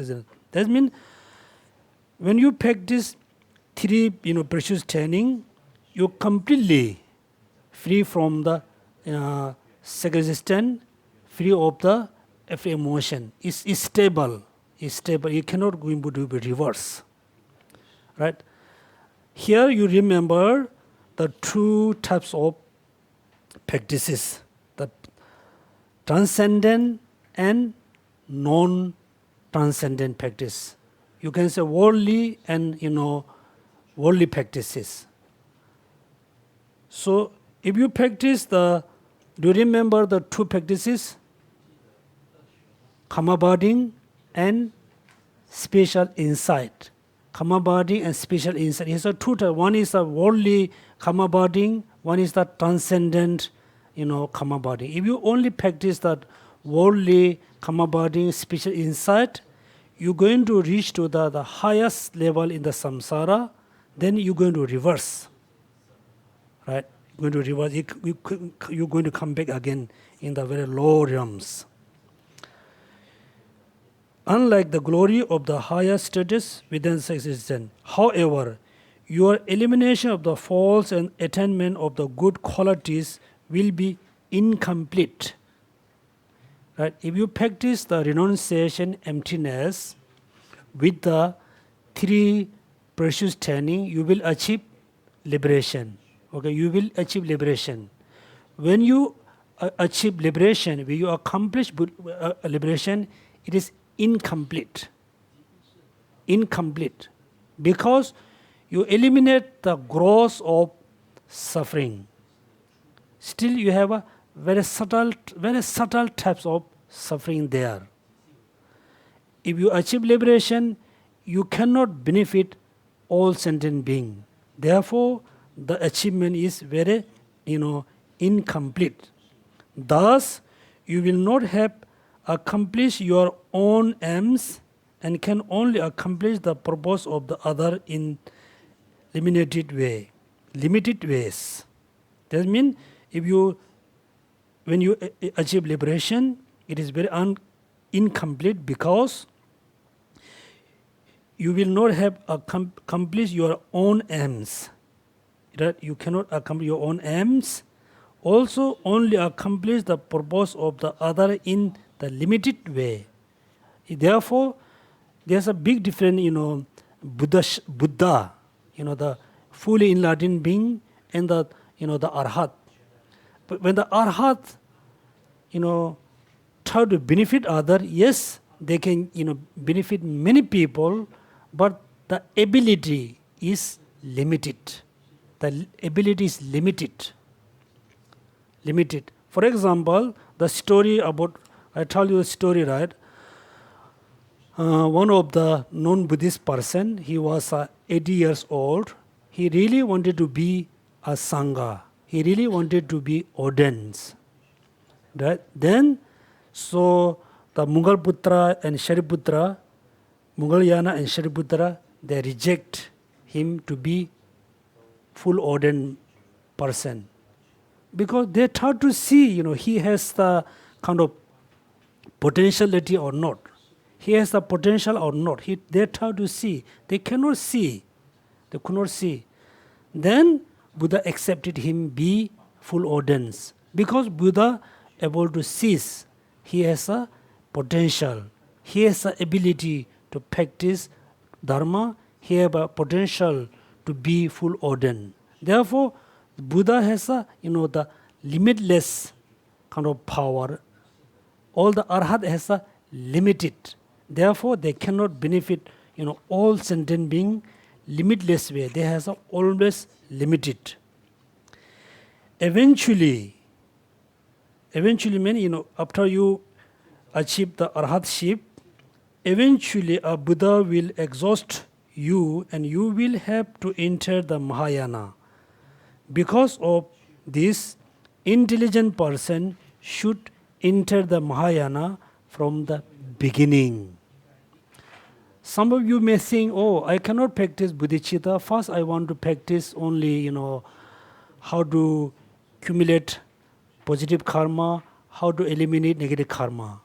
That means when you practice three precious training, you're completely free from the existence, free of the every emotion. It's stable. It's stable. You cannot go into the reverse. Right? Here you remember the two types of practices, the transcendent and non-transcendent practice. You can say worldly and worldly practices. So if you practice do you remember the two practices? Karma bonding and spatial insight. Karma bonding and spatial insight. It's a two types. One is a worldly karma bonding, one is the transcendent, karma bonding. If you only practice that worldly karma bonding, spatial insight, you're going to reach to the highest level in the samsara, then you're going to reverse. Right? You're going to reverse. You're going to come back again in the very low realms. Unlike the glory of the higher status within existence, however, your elimination of the false and attainment of the good qualities will be incomplete. Right? If you practice the renunciation, emptiness, with the three precious training, you will achieve liberation. Okay, you will achieve liberation. When you achieve liberation, when you accomplish liberation, it is incomplete. Incomplete. Because you eliminate the growth of suffering. Still you have a very subtle types of suffering there. If you achieve liberation, you cannot benefit all sentient beings. Therefore, the achievement is very, incomplete. Thus, you will not have accomplished your own aims and can only accomplish the purpose of the other in limited ways. That means when you achieve liberation, it is very incomplete because you will not have accomplished your own aims. That you cannot accomplish your own aims. Also, only accomplish the purpose of the other in the limited way. Therefore, there's a big difference, Buddha, the fully enlightened being and the Arhat. But when the Arhat, try to benefit other, yes, they can, benefit many people, but the ability is limited. The ability is limited. For example, the story about, I told you a story, right? One of the non-Buddhist person, he was 80 years old. He really wanted to be a Sangha. He really wanted to be ordained. Right? Then, so the Mungalputra and Shariputra, Mungalyana and Shariputra, they reject him to be full ordained person. Because they try to see, he has the kind of potentiality or not. He has the potential or not. They try to see. They cannot see. They could not see. Then Buddha accepted him be full ordained. Because Buddha able to see, he has a potential. He has the ability to practice Dharma. He has a potential to be full ordained. Therefore, Buddha has a, the limitless kind of power. All the arhat has a limited. Therefore, they cannot benefit, all sentient being limitless way. They has a always limited. Eventually mean, after you achieve the arhatship, eventually a Buddha will exhaust you and you will have to enter the Mahayana. Because of this, intelligent person should enter the Mahayana from the beginning. Some of you may think, oh, I cannot practice bodhicitta. First, I want to practice only, how to accumulate positive karma, how to eliminate negative karma.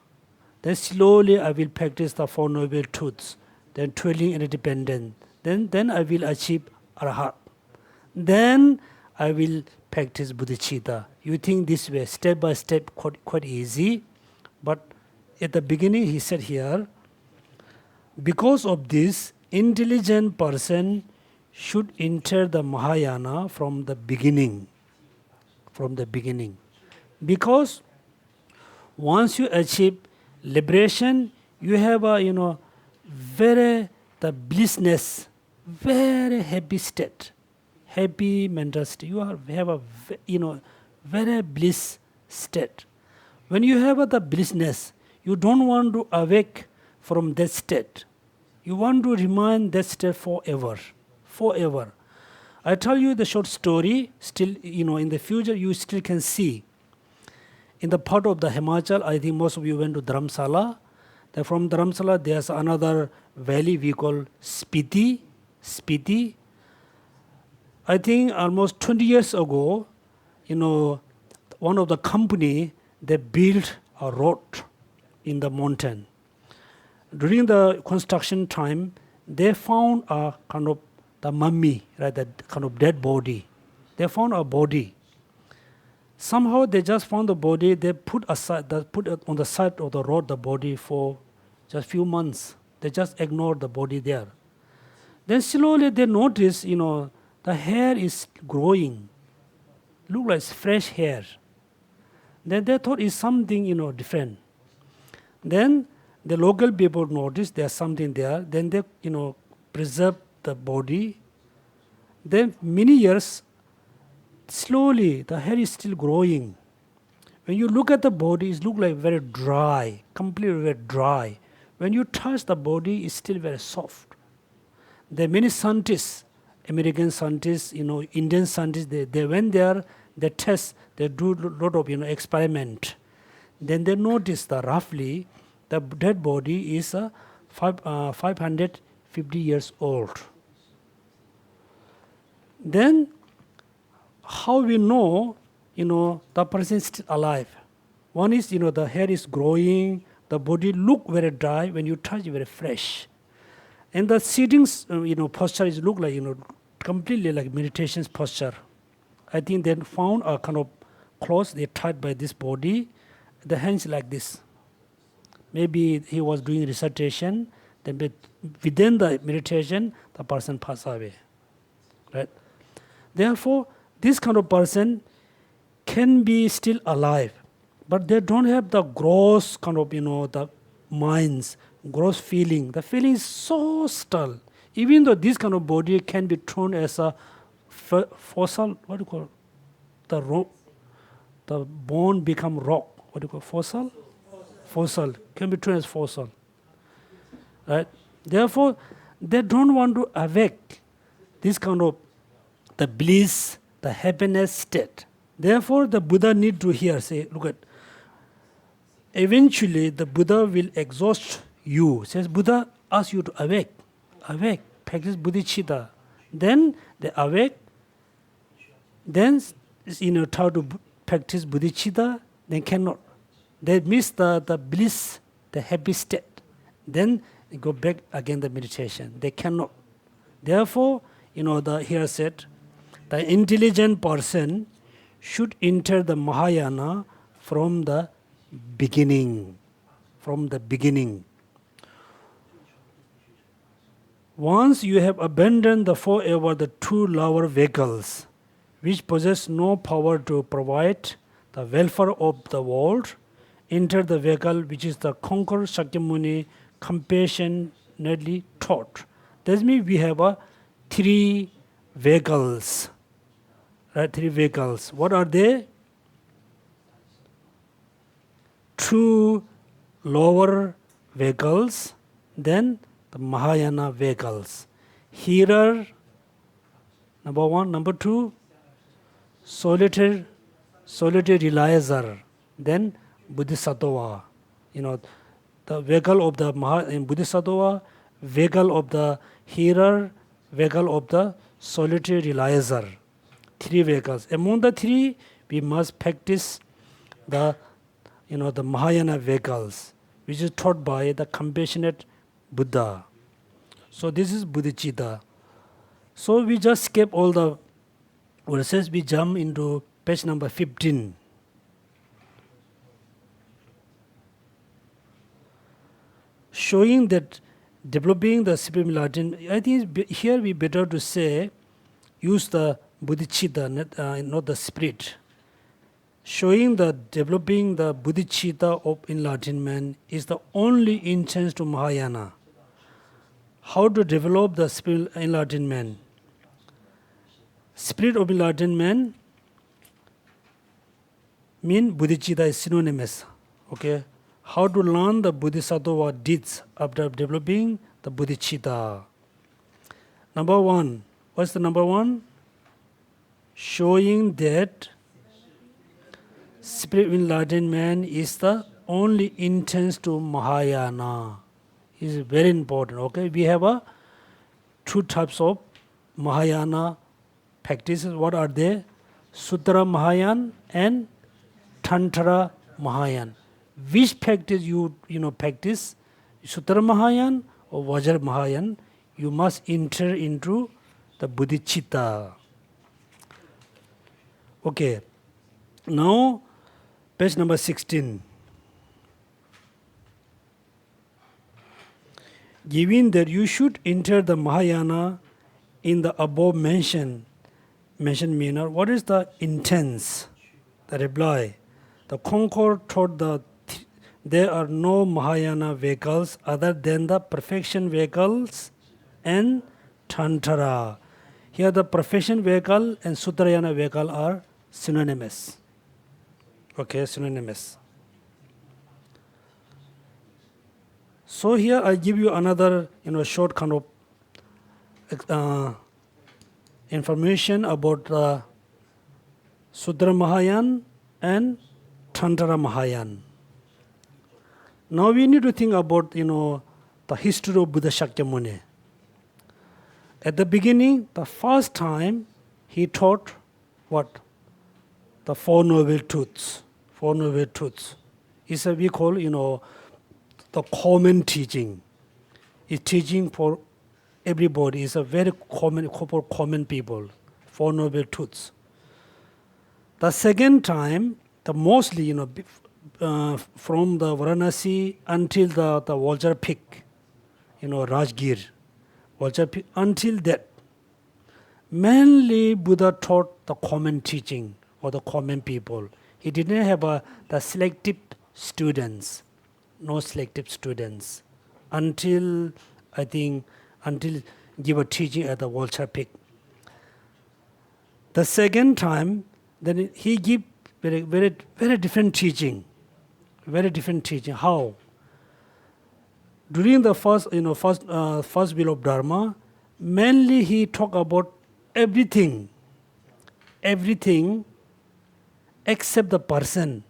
Then slowly I will practice the Four Noble Truths, then dwelling and independence. Then I will achieve arhat. Then I will practice bodhicitta. You think this way, step by step, quite easy. But at the beginning he said here, because of this, intelligent person should enter the Mahayana from the beginning. From the beginning. Because once you achieve liberation, you have a, very, the blissness, very happy state, happy mental state. You have a, very bliss state. When you have the blissness, you don't want to awake from that state. You want to remain that state forever, forever. I tell you the short story, still, in the future you still can see. In the part of the Himachal, I think most of you went to Dharamsala. Then from Dharamsala, there's another valley we call Spiti. Spiti. I think almost 20 years ago, one of the company, they built a road in the mountain. During the construction time, they found a kind of the mummy, right, that kind of dead body. They found a body. Somehow they just found the body, they put it on the side of the road, the body for just few months. They just ignored the body there. Then slowly they noticed, the hair is growing. Look like fresh hair. Then they thought it's something, different. Then the local people noticed there's something there. Then they, preserved the body. Then many years, slowly the hair is still growing. When you look at the body, it looks like very dry, completely very dry. When you touch the body, it's still very soft. There are many scientists, American scientists, Indian scientists, they went there, they test, they do a lot of experiment. Then they notice that roughly the dead body is 550 years old. Then how we know, the person is still alive? One is, the hair is growing, the body look very dry, when you touch it very fresh. And the sitting, posture is look like, completely like meditation posture. I think they found a kind of cloth they tied by this body, the hands like this. Maybe he was doing recitation, then within the meditation, the person passed away. Right? Therefore, this kind of person can be still alive, but they don't have the gross kind of, the minds, gross feeling. The feeling is so still. Even though this kind of body can be thrown as a fossil, what do you call it? The bone become rock. What do you call it? Fossil? Fossil. Can be thrown as fossil. Right? Therefore, they don't want to awake this kind of the bliss, the happiness state. Therefore, the Buddha need to hear, say, look at, eventually the Buddha will exhaust you. Says, Buddha asks you to awake, practice bodhicitta. Then they awake, then, try to practice bodhicitta, they cannot. They miss the bliss, the happy state. Then they go back again the meditation. They cannot. Therefore, here said, the intelligent person should enter the Mahayana from the beginning. From the beginning. Once you have abandoned the forever the two lower vehicles, which possess no power to provide the welfare of the world, enter the vehicle which is the conqueror Shakyamuni compassionately taught. That means we have three vehicles. Right, three vehicles. What are they? Two lower vehicles, then the Mahayana vehicles. Hearer, number one. Number two, solitary realizer. Then Bodhisattva. The vehicle of the in Bodhisattva, vehicle of the hearer, vehicle of the solitary realizer. Three vehicles. Among the three, we must practice the Mahayana vehicles, which is taught by the compassionate Buddha. So this is bodhicitta. So we just skip all the verses. We jump into page number 15. Showing that developing the supreme enlightenment, I think here we better to say, use the bodhicitta, not the spirit. Showing that developing the bodhicitta of enlightenment is the only entrance to Mahayana. How to develop the spirit enlightenment? Spirit of enlightenment mean bodhicitta is synonymous. Okay? How to learn the bodhisattva deeds after developing the bodhicitta? Number one. What's the number one? Showing that spirit of enlightenment is the only entrance to Mahayana. Is very important. Okay, we have two types of Mahayana practices. What are they? Sutra Mahayana and Tantra Mahayana. Which practice you practice? Sutra Mahayana or Vajra Mahayana? You must enter into the bodhicitta. Okay. Now, page number 16. Given that you should enter the Mahayana in the above mentioned manner, what is the intents? The reply. The conqueror taught that there are no Mahayana vehicles other than the perfection vehicles and Tantra. Here the perfection vehicle and Sutrayana vehicle are synonymous. Okay, synonymous. So here I give you another, short kind of information about the Sutra Mahayana and Tantra Mahayana. Now we need to think about, the history of Buddha Shakyamuni. At the beginning, the first time he taught what? The Four Noble Truths. Four Noble Truths. It's we call, the common teaching. It's teaching for everybody. It's a very common for common people. Four Noble Truths. The second time, the mostly, from the Varanasi until the Vulture Peak, Rajgir, Vulture Peak, until that, mainly Buddha taught the common teaching for the common people. He didn't have the selective students, no selective students, until give a teaching at the Vulture Peak. The second time, then he give very, very, very different teaching. Very different teaching. How? During the first wheel of Dharma, mainly he talked about everything except the person.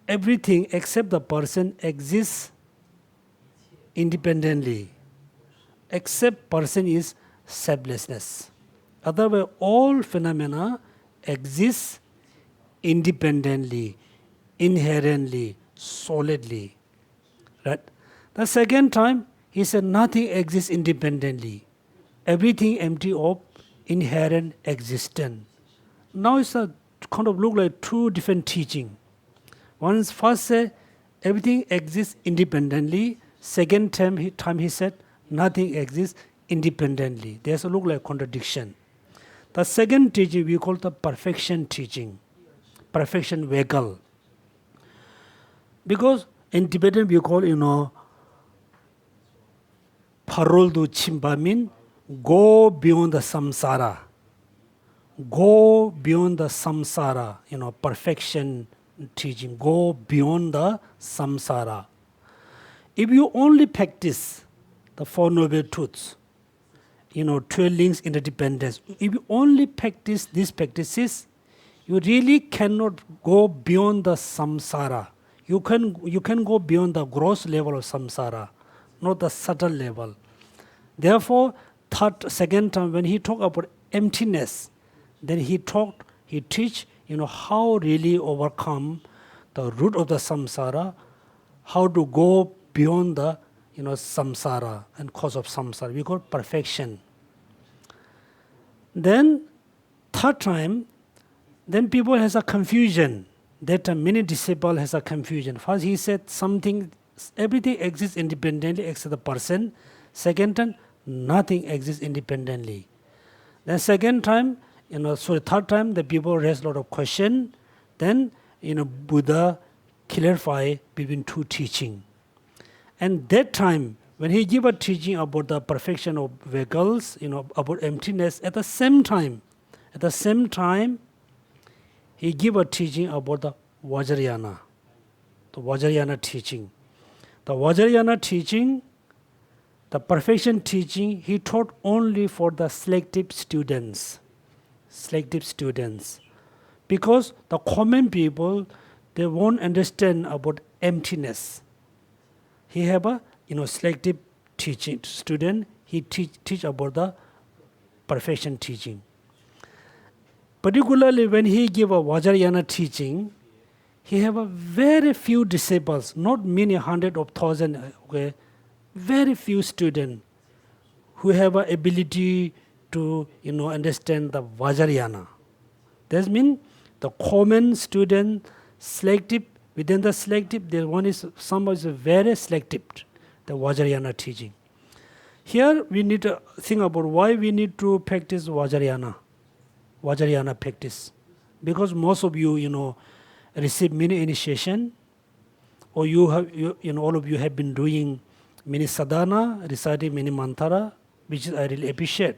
Everything except the person exists independently. Except person is selflessness. Otherwise, all phenomena exist independently, inherently, solidly. Right? The second time, he said nothing exists independently. Everything empty of inherent existence. Now it's a kind of look like two different teaching. One first said everything exists independently. Second time he said nothing exists independently. There's a look like contradiction. The second teaching we call the perfection teaching, perfection vehicle. Because in Tibetan we call, paroldu chimba mean go beyond the samsara. Go beyond the samsara, perfection teaching. Go beyond the samsara. If you only practice the Four Noble Truths, 12 links interdependence, if you only practice these practices, you really cannot go beyond the samsara. You can go beyond the gross level of samsara, not the subtle level. Therefore, second time when he talked about emptiness, then he teach, how really overcome the root of the samsara, how to go beyond the, samsara and cause of samsara. We call perfection. Then, third time, then people has a confusion. That many disciples has a confusion. First he said everything exists independently except the person. Second time, nothing exists independently. Then third time, the people raised a lot of question. Then, Buddha clarified between two teaching. And that time, when he gave a teaching about the perfection of vehicles, about emptiness, at the same time, he gave a teaching about the Vajrayana, the Vajrayana teaching. The Vajrayana teaching, the perfection teaching, he taught only for the selective students. Because the common people, they won't understand about emptiness. He have a selective teaching student, he teach about the perfection teaching. Particularly when he give a Vajrayana teaching, he have a very few disciples, not many hundred of thousand, okay, very few students who have a ability to understand the Vajrayana. That means the common student, selective, within the selective, there one is some is very selective, the Vajrayana teaching. Here we need to think about why we need to practice Vajrayana practice. Because most of you, receive many initiation, or all of you have been doing many sadhana, reciting many mantra, which I really appreciate.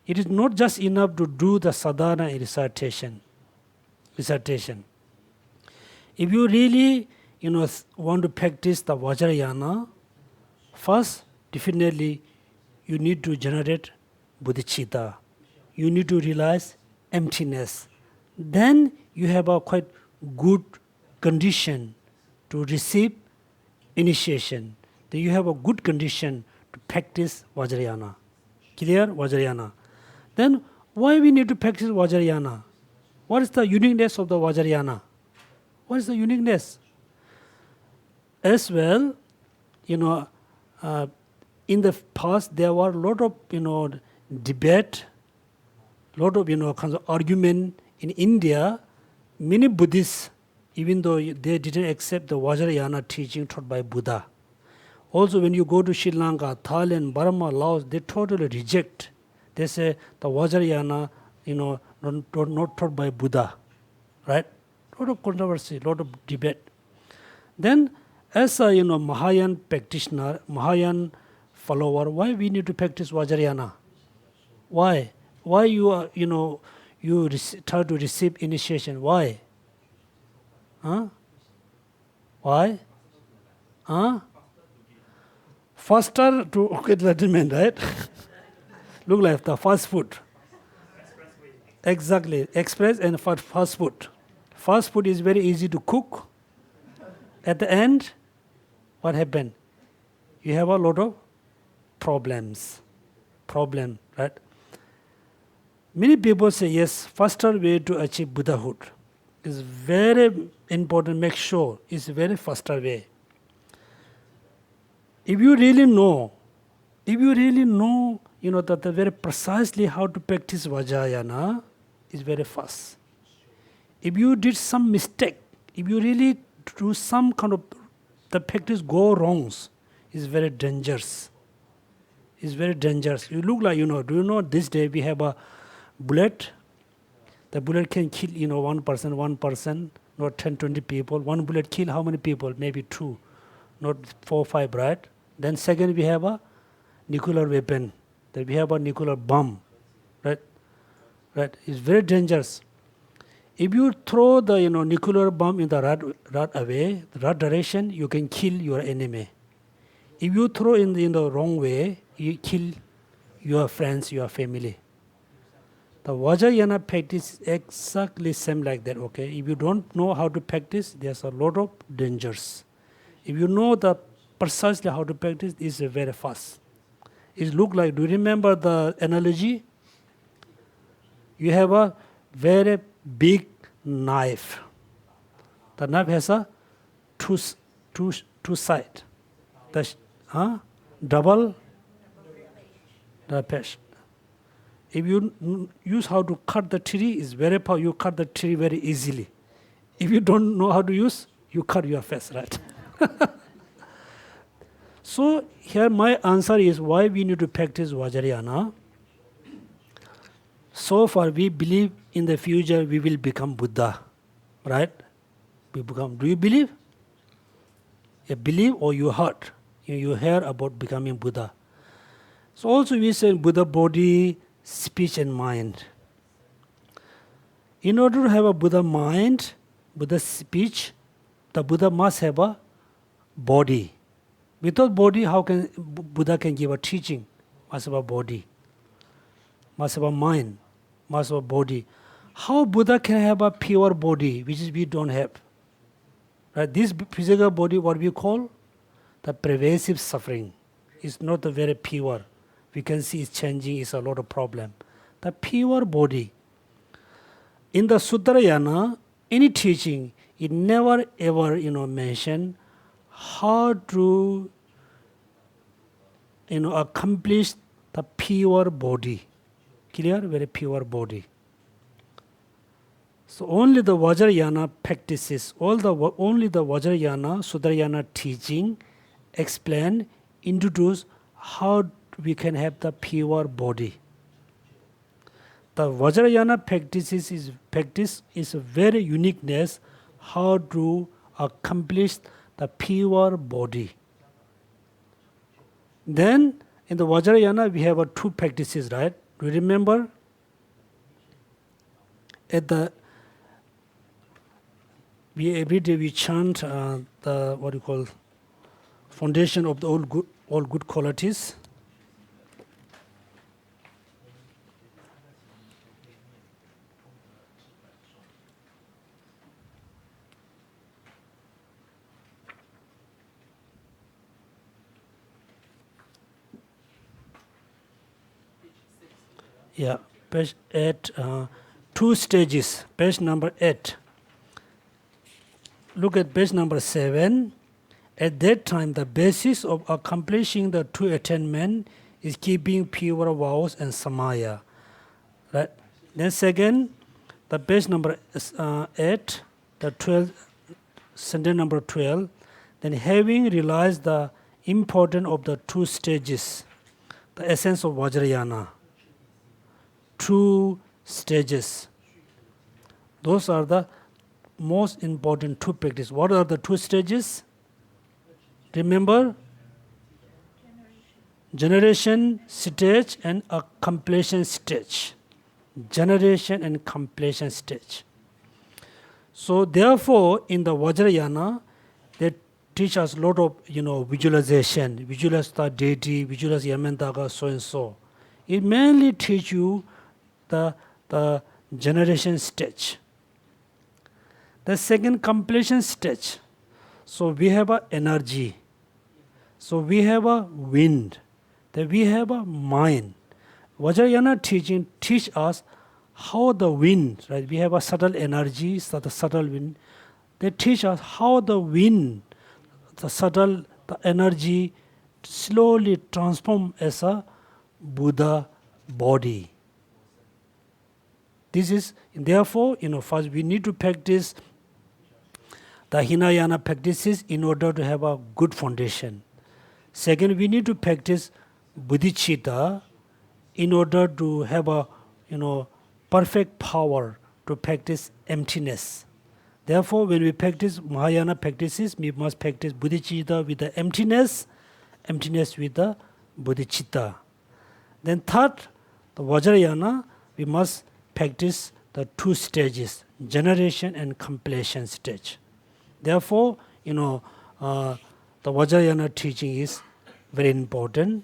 It is not just enough to do the sadhana and recitation. If you really, want to practice the Vajrayana, first, definitely, you need to generate bodhicitta. You need to realize emptiness. Then you have a quite good condition to receive initiation. Then you have a good condition to practice Vajrayana. Clear? Vajrayana. Then why we need to practice Vajrayana? What is the uniqueness of the Vajrayana? What is the uniqueness? As well, in the past there were a lot of debate, lot of kinds of argument in India. Many Buddhists, even though they didn't accept the Vajrayana teaching taught by Buddha. Also, when you go to Sri Lanka, Thailand, Burma, Laos, they totally reject. They say the Vajrayana, not taught by Buddha, right? Lot of controversy, lot of debate. Then, as a Mahayana practitioner, Mahayana follower, why we need to practice Vajrayana? Why? Why you are, try to receive initiation? Why? Huh? Why? Huh? Faster to get enlightenment, right? Look like the fast food. Exactly, express and fast food. Fast food is very easy to cook. At the end, what happened? You have a lot of problems, right? Many people say, yes, faster way to achieve Buddhahood is very important. Make sure it's very faster way. If you really know, that very precisely how to practice Vajrayana is very fast. If you did some mistake, if you really do some kind of the practice go wrongs, is very dangerous. It's very dangerous. You look like, do you know this day we have a bullet? The bullet can kill, one person, not 10, 20 people. One bullet kill how many people? Maybe 2, not 4, 5, right? Then second, we have a nuclear weapon. Then we have a nuclear bomb, right? Right? It's very dangerous. If you throw the nuclear bomb in the right direction, you can kill your enemy. If you throw in the wrong way, you kill your friends, your family. The Vajrayana practice is exactly same like that. Okay, if you don't know how to practice, there's a lot of dangers. If you know the precisely how to practice, it's very fast. It look like. Do you remember the analogy? You have a very big knife. The knife has a two side. Double the edge. If you use how to cut the tree, it's very powerful. You cut the tree very easily. If you don't know how to use, you cut your face, right? So here my answer is why we need to practice Vajrayana. So far we believe in the future we will become Buddha, right? Do you believe? You believe or you heard? You hear about becoming Buddha. So also we say Buddha body, speech and mind. In order to have a Buddha mind, Buddha speech, the Buddha must have a body. Without body, how can Buddha can give a teaching? Must have a body, must have a mind, must have a body. How Buddha can have a pure body, which is we don't have? Right? This physical body, what we call the pervasive suffering, is not the very pure. We can see it's changing, it's a lot of problem. The pure body. In the Suttarayana, any teaching, it never ever mention how to accomplish the pure body. Clear? Very pure body. So only the Vajrayana practices, only the Vajrayana, Suttarayana teaching explain, introduce how we can have the pure body. The Vajrayana practice is a very uniqueness how to accomplish the pure body. Then in the Vajrayana we have 2 practices, right? Do you remember? Every day we chant the foundation of the all good qualities. Yeah, page 8, 2 stages, page number 8. Look at page number 7. At that time, the basis of accomplishing the 2 attainment is keeping pure vows and samaya. Right? Then second, the page number 8, the 12, sentence number 12. Then having realized the importance of the 2 stages, the essence of Vajrayana. 2 stages. Those are the most important 2 practices. What are the 2 stages? Remember? Generation stage and a completion stage. Generation and completion stage. So therefore, in the Vajrayana, they teach us a lot of visualization. Visualize the deity, visualize Yamantaka, so and so. It mainly teach you the generation stage. The second completion stage. So we have a energy. So we have a wind. Then we have a mind. Vajrayana teaching teach us how the wind, right? We have a subtle energy, the subtle wind. They teach us how the wind, the energy slowly transform as a Buddha body. This is, therefore, first we need to practice the Hinayana practices in order to have a good foundation. Second, we need to practice bodhicitta in order to have a perfect power to practice emptiness. Therefore, when we practice Mahayana practices, we must practice bodhicitta with the emptiness with the bodhicitta. Then third, the Vajrayana, we must practice the two stages, generation and completion stage. Therefore, the Vajrayana teaching is very important.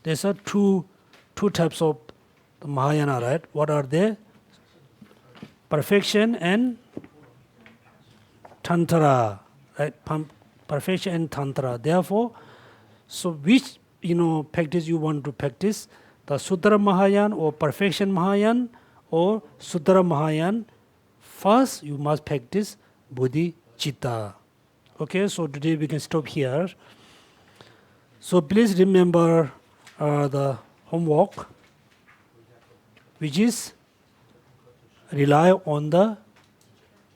There are two types of the Mahayana, right? What are they? Perfection and Tantra, right? Perfection and Tantra. Therefore, so which practice you want to practice? The Sutra Mahayana or Perfection Mahayana or Sutra Mahayana? First, you must practice bodhicitta. Okay, so today we can stop here. So please remember the homework, which is rely on the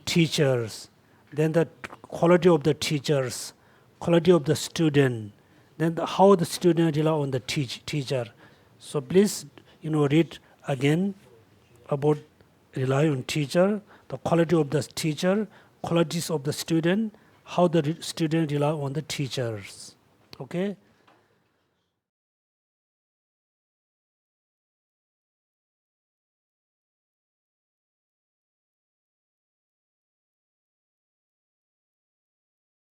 teachers, then the quality of the teachers, quality of the student, then how the student rely on the teacher. So please, read again about rely on teacher, the quality of the teacher, qualities of the student, how the student rely on the teachers. Okay.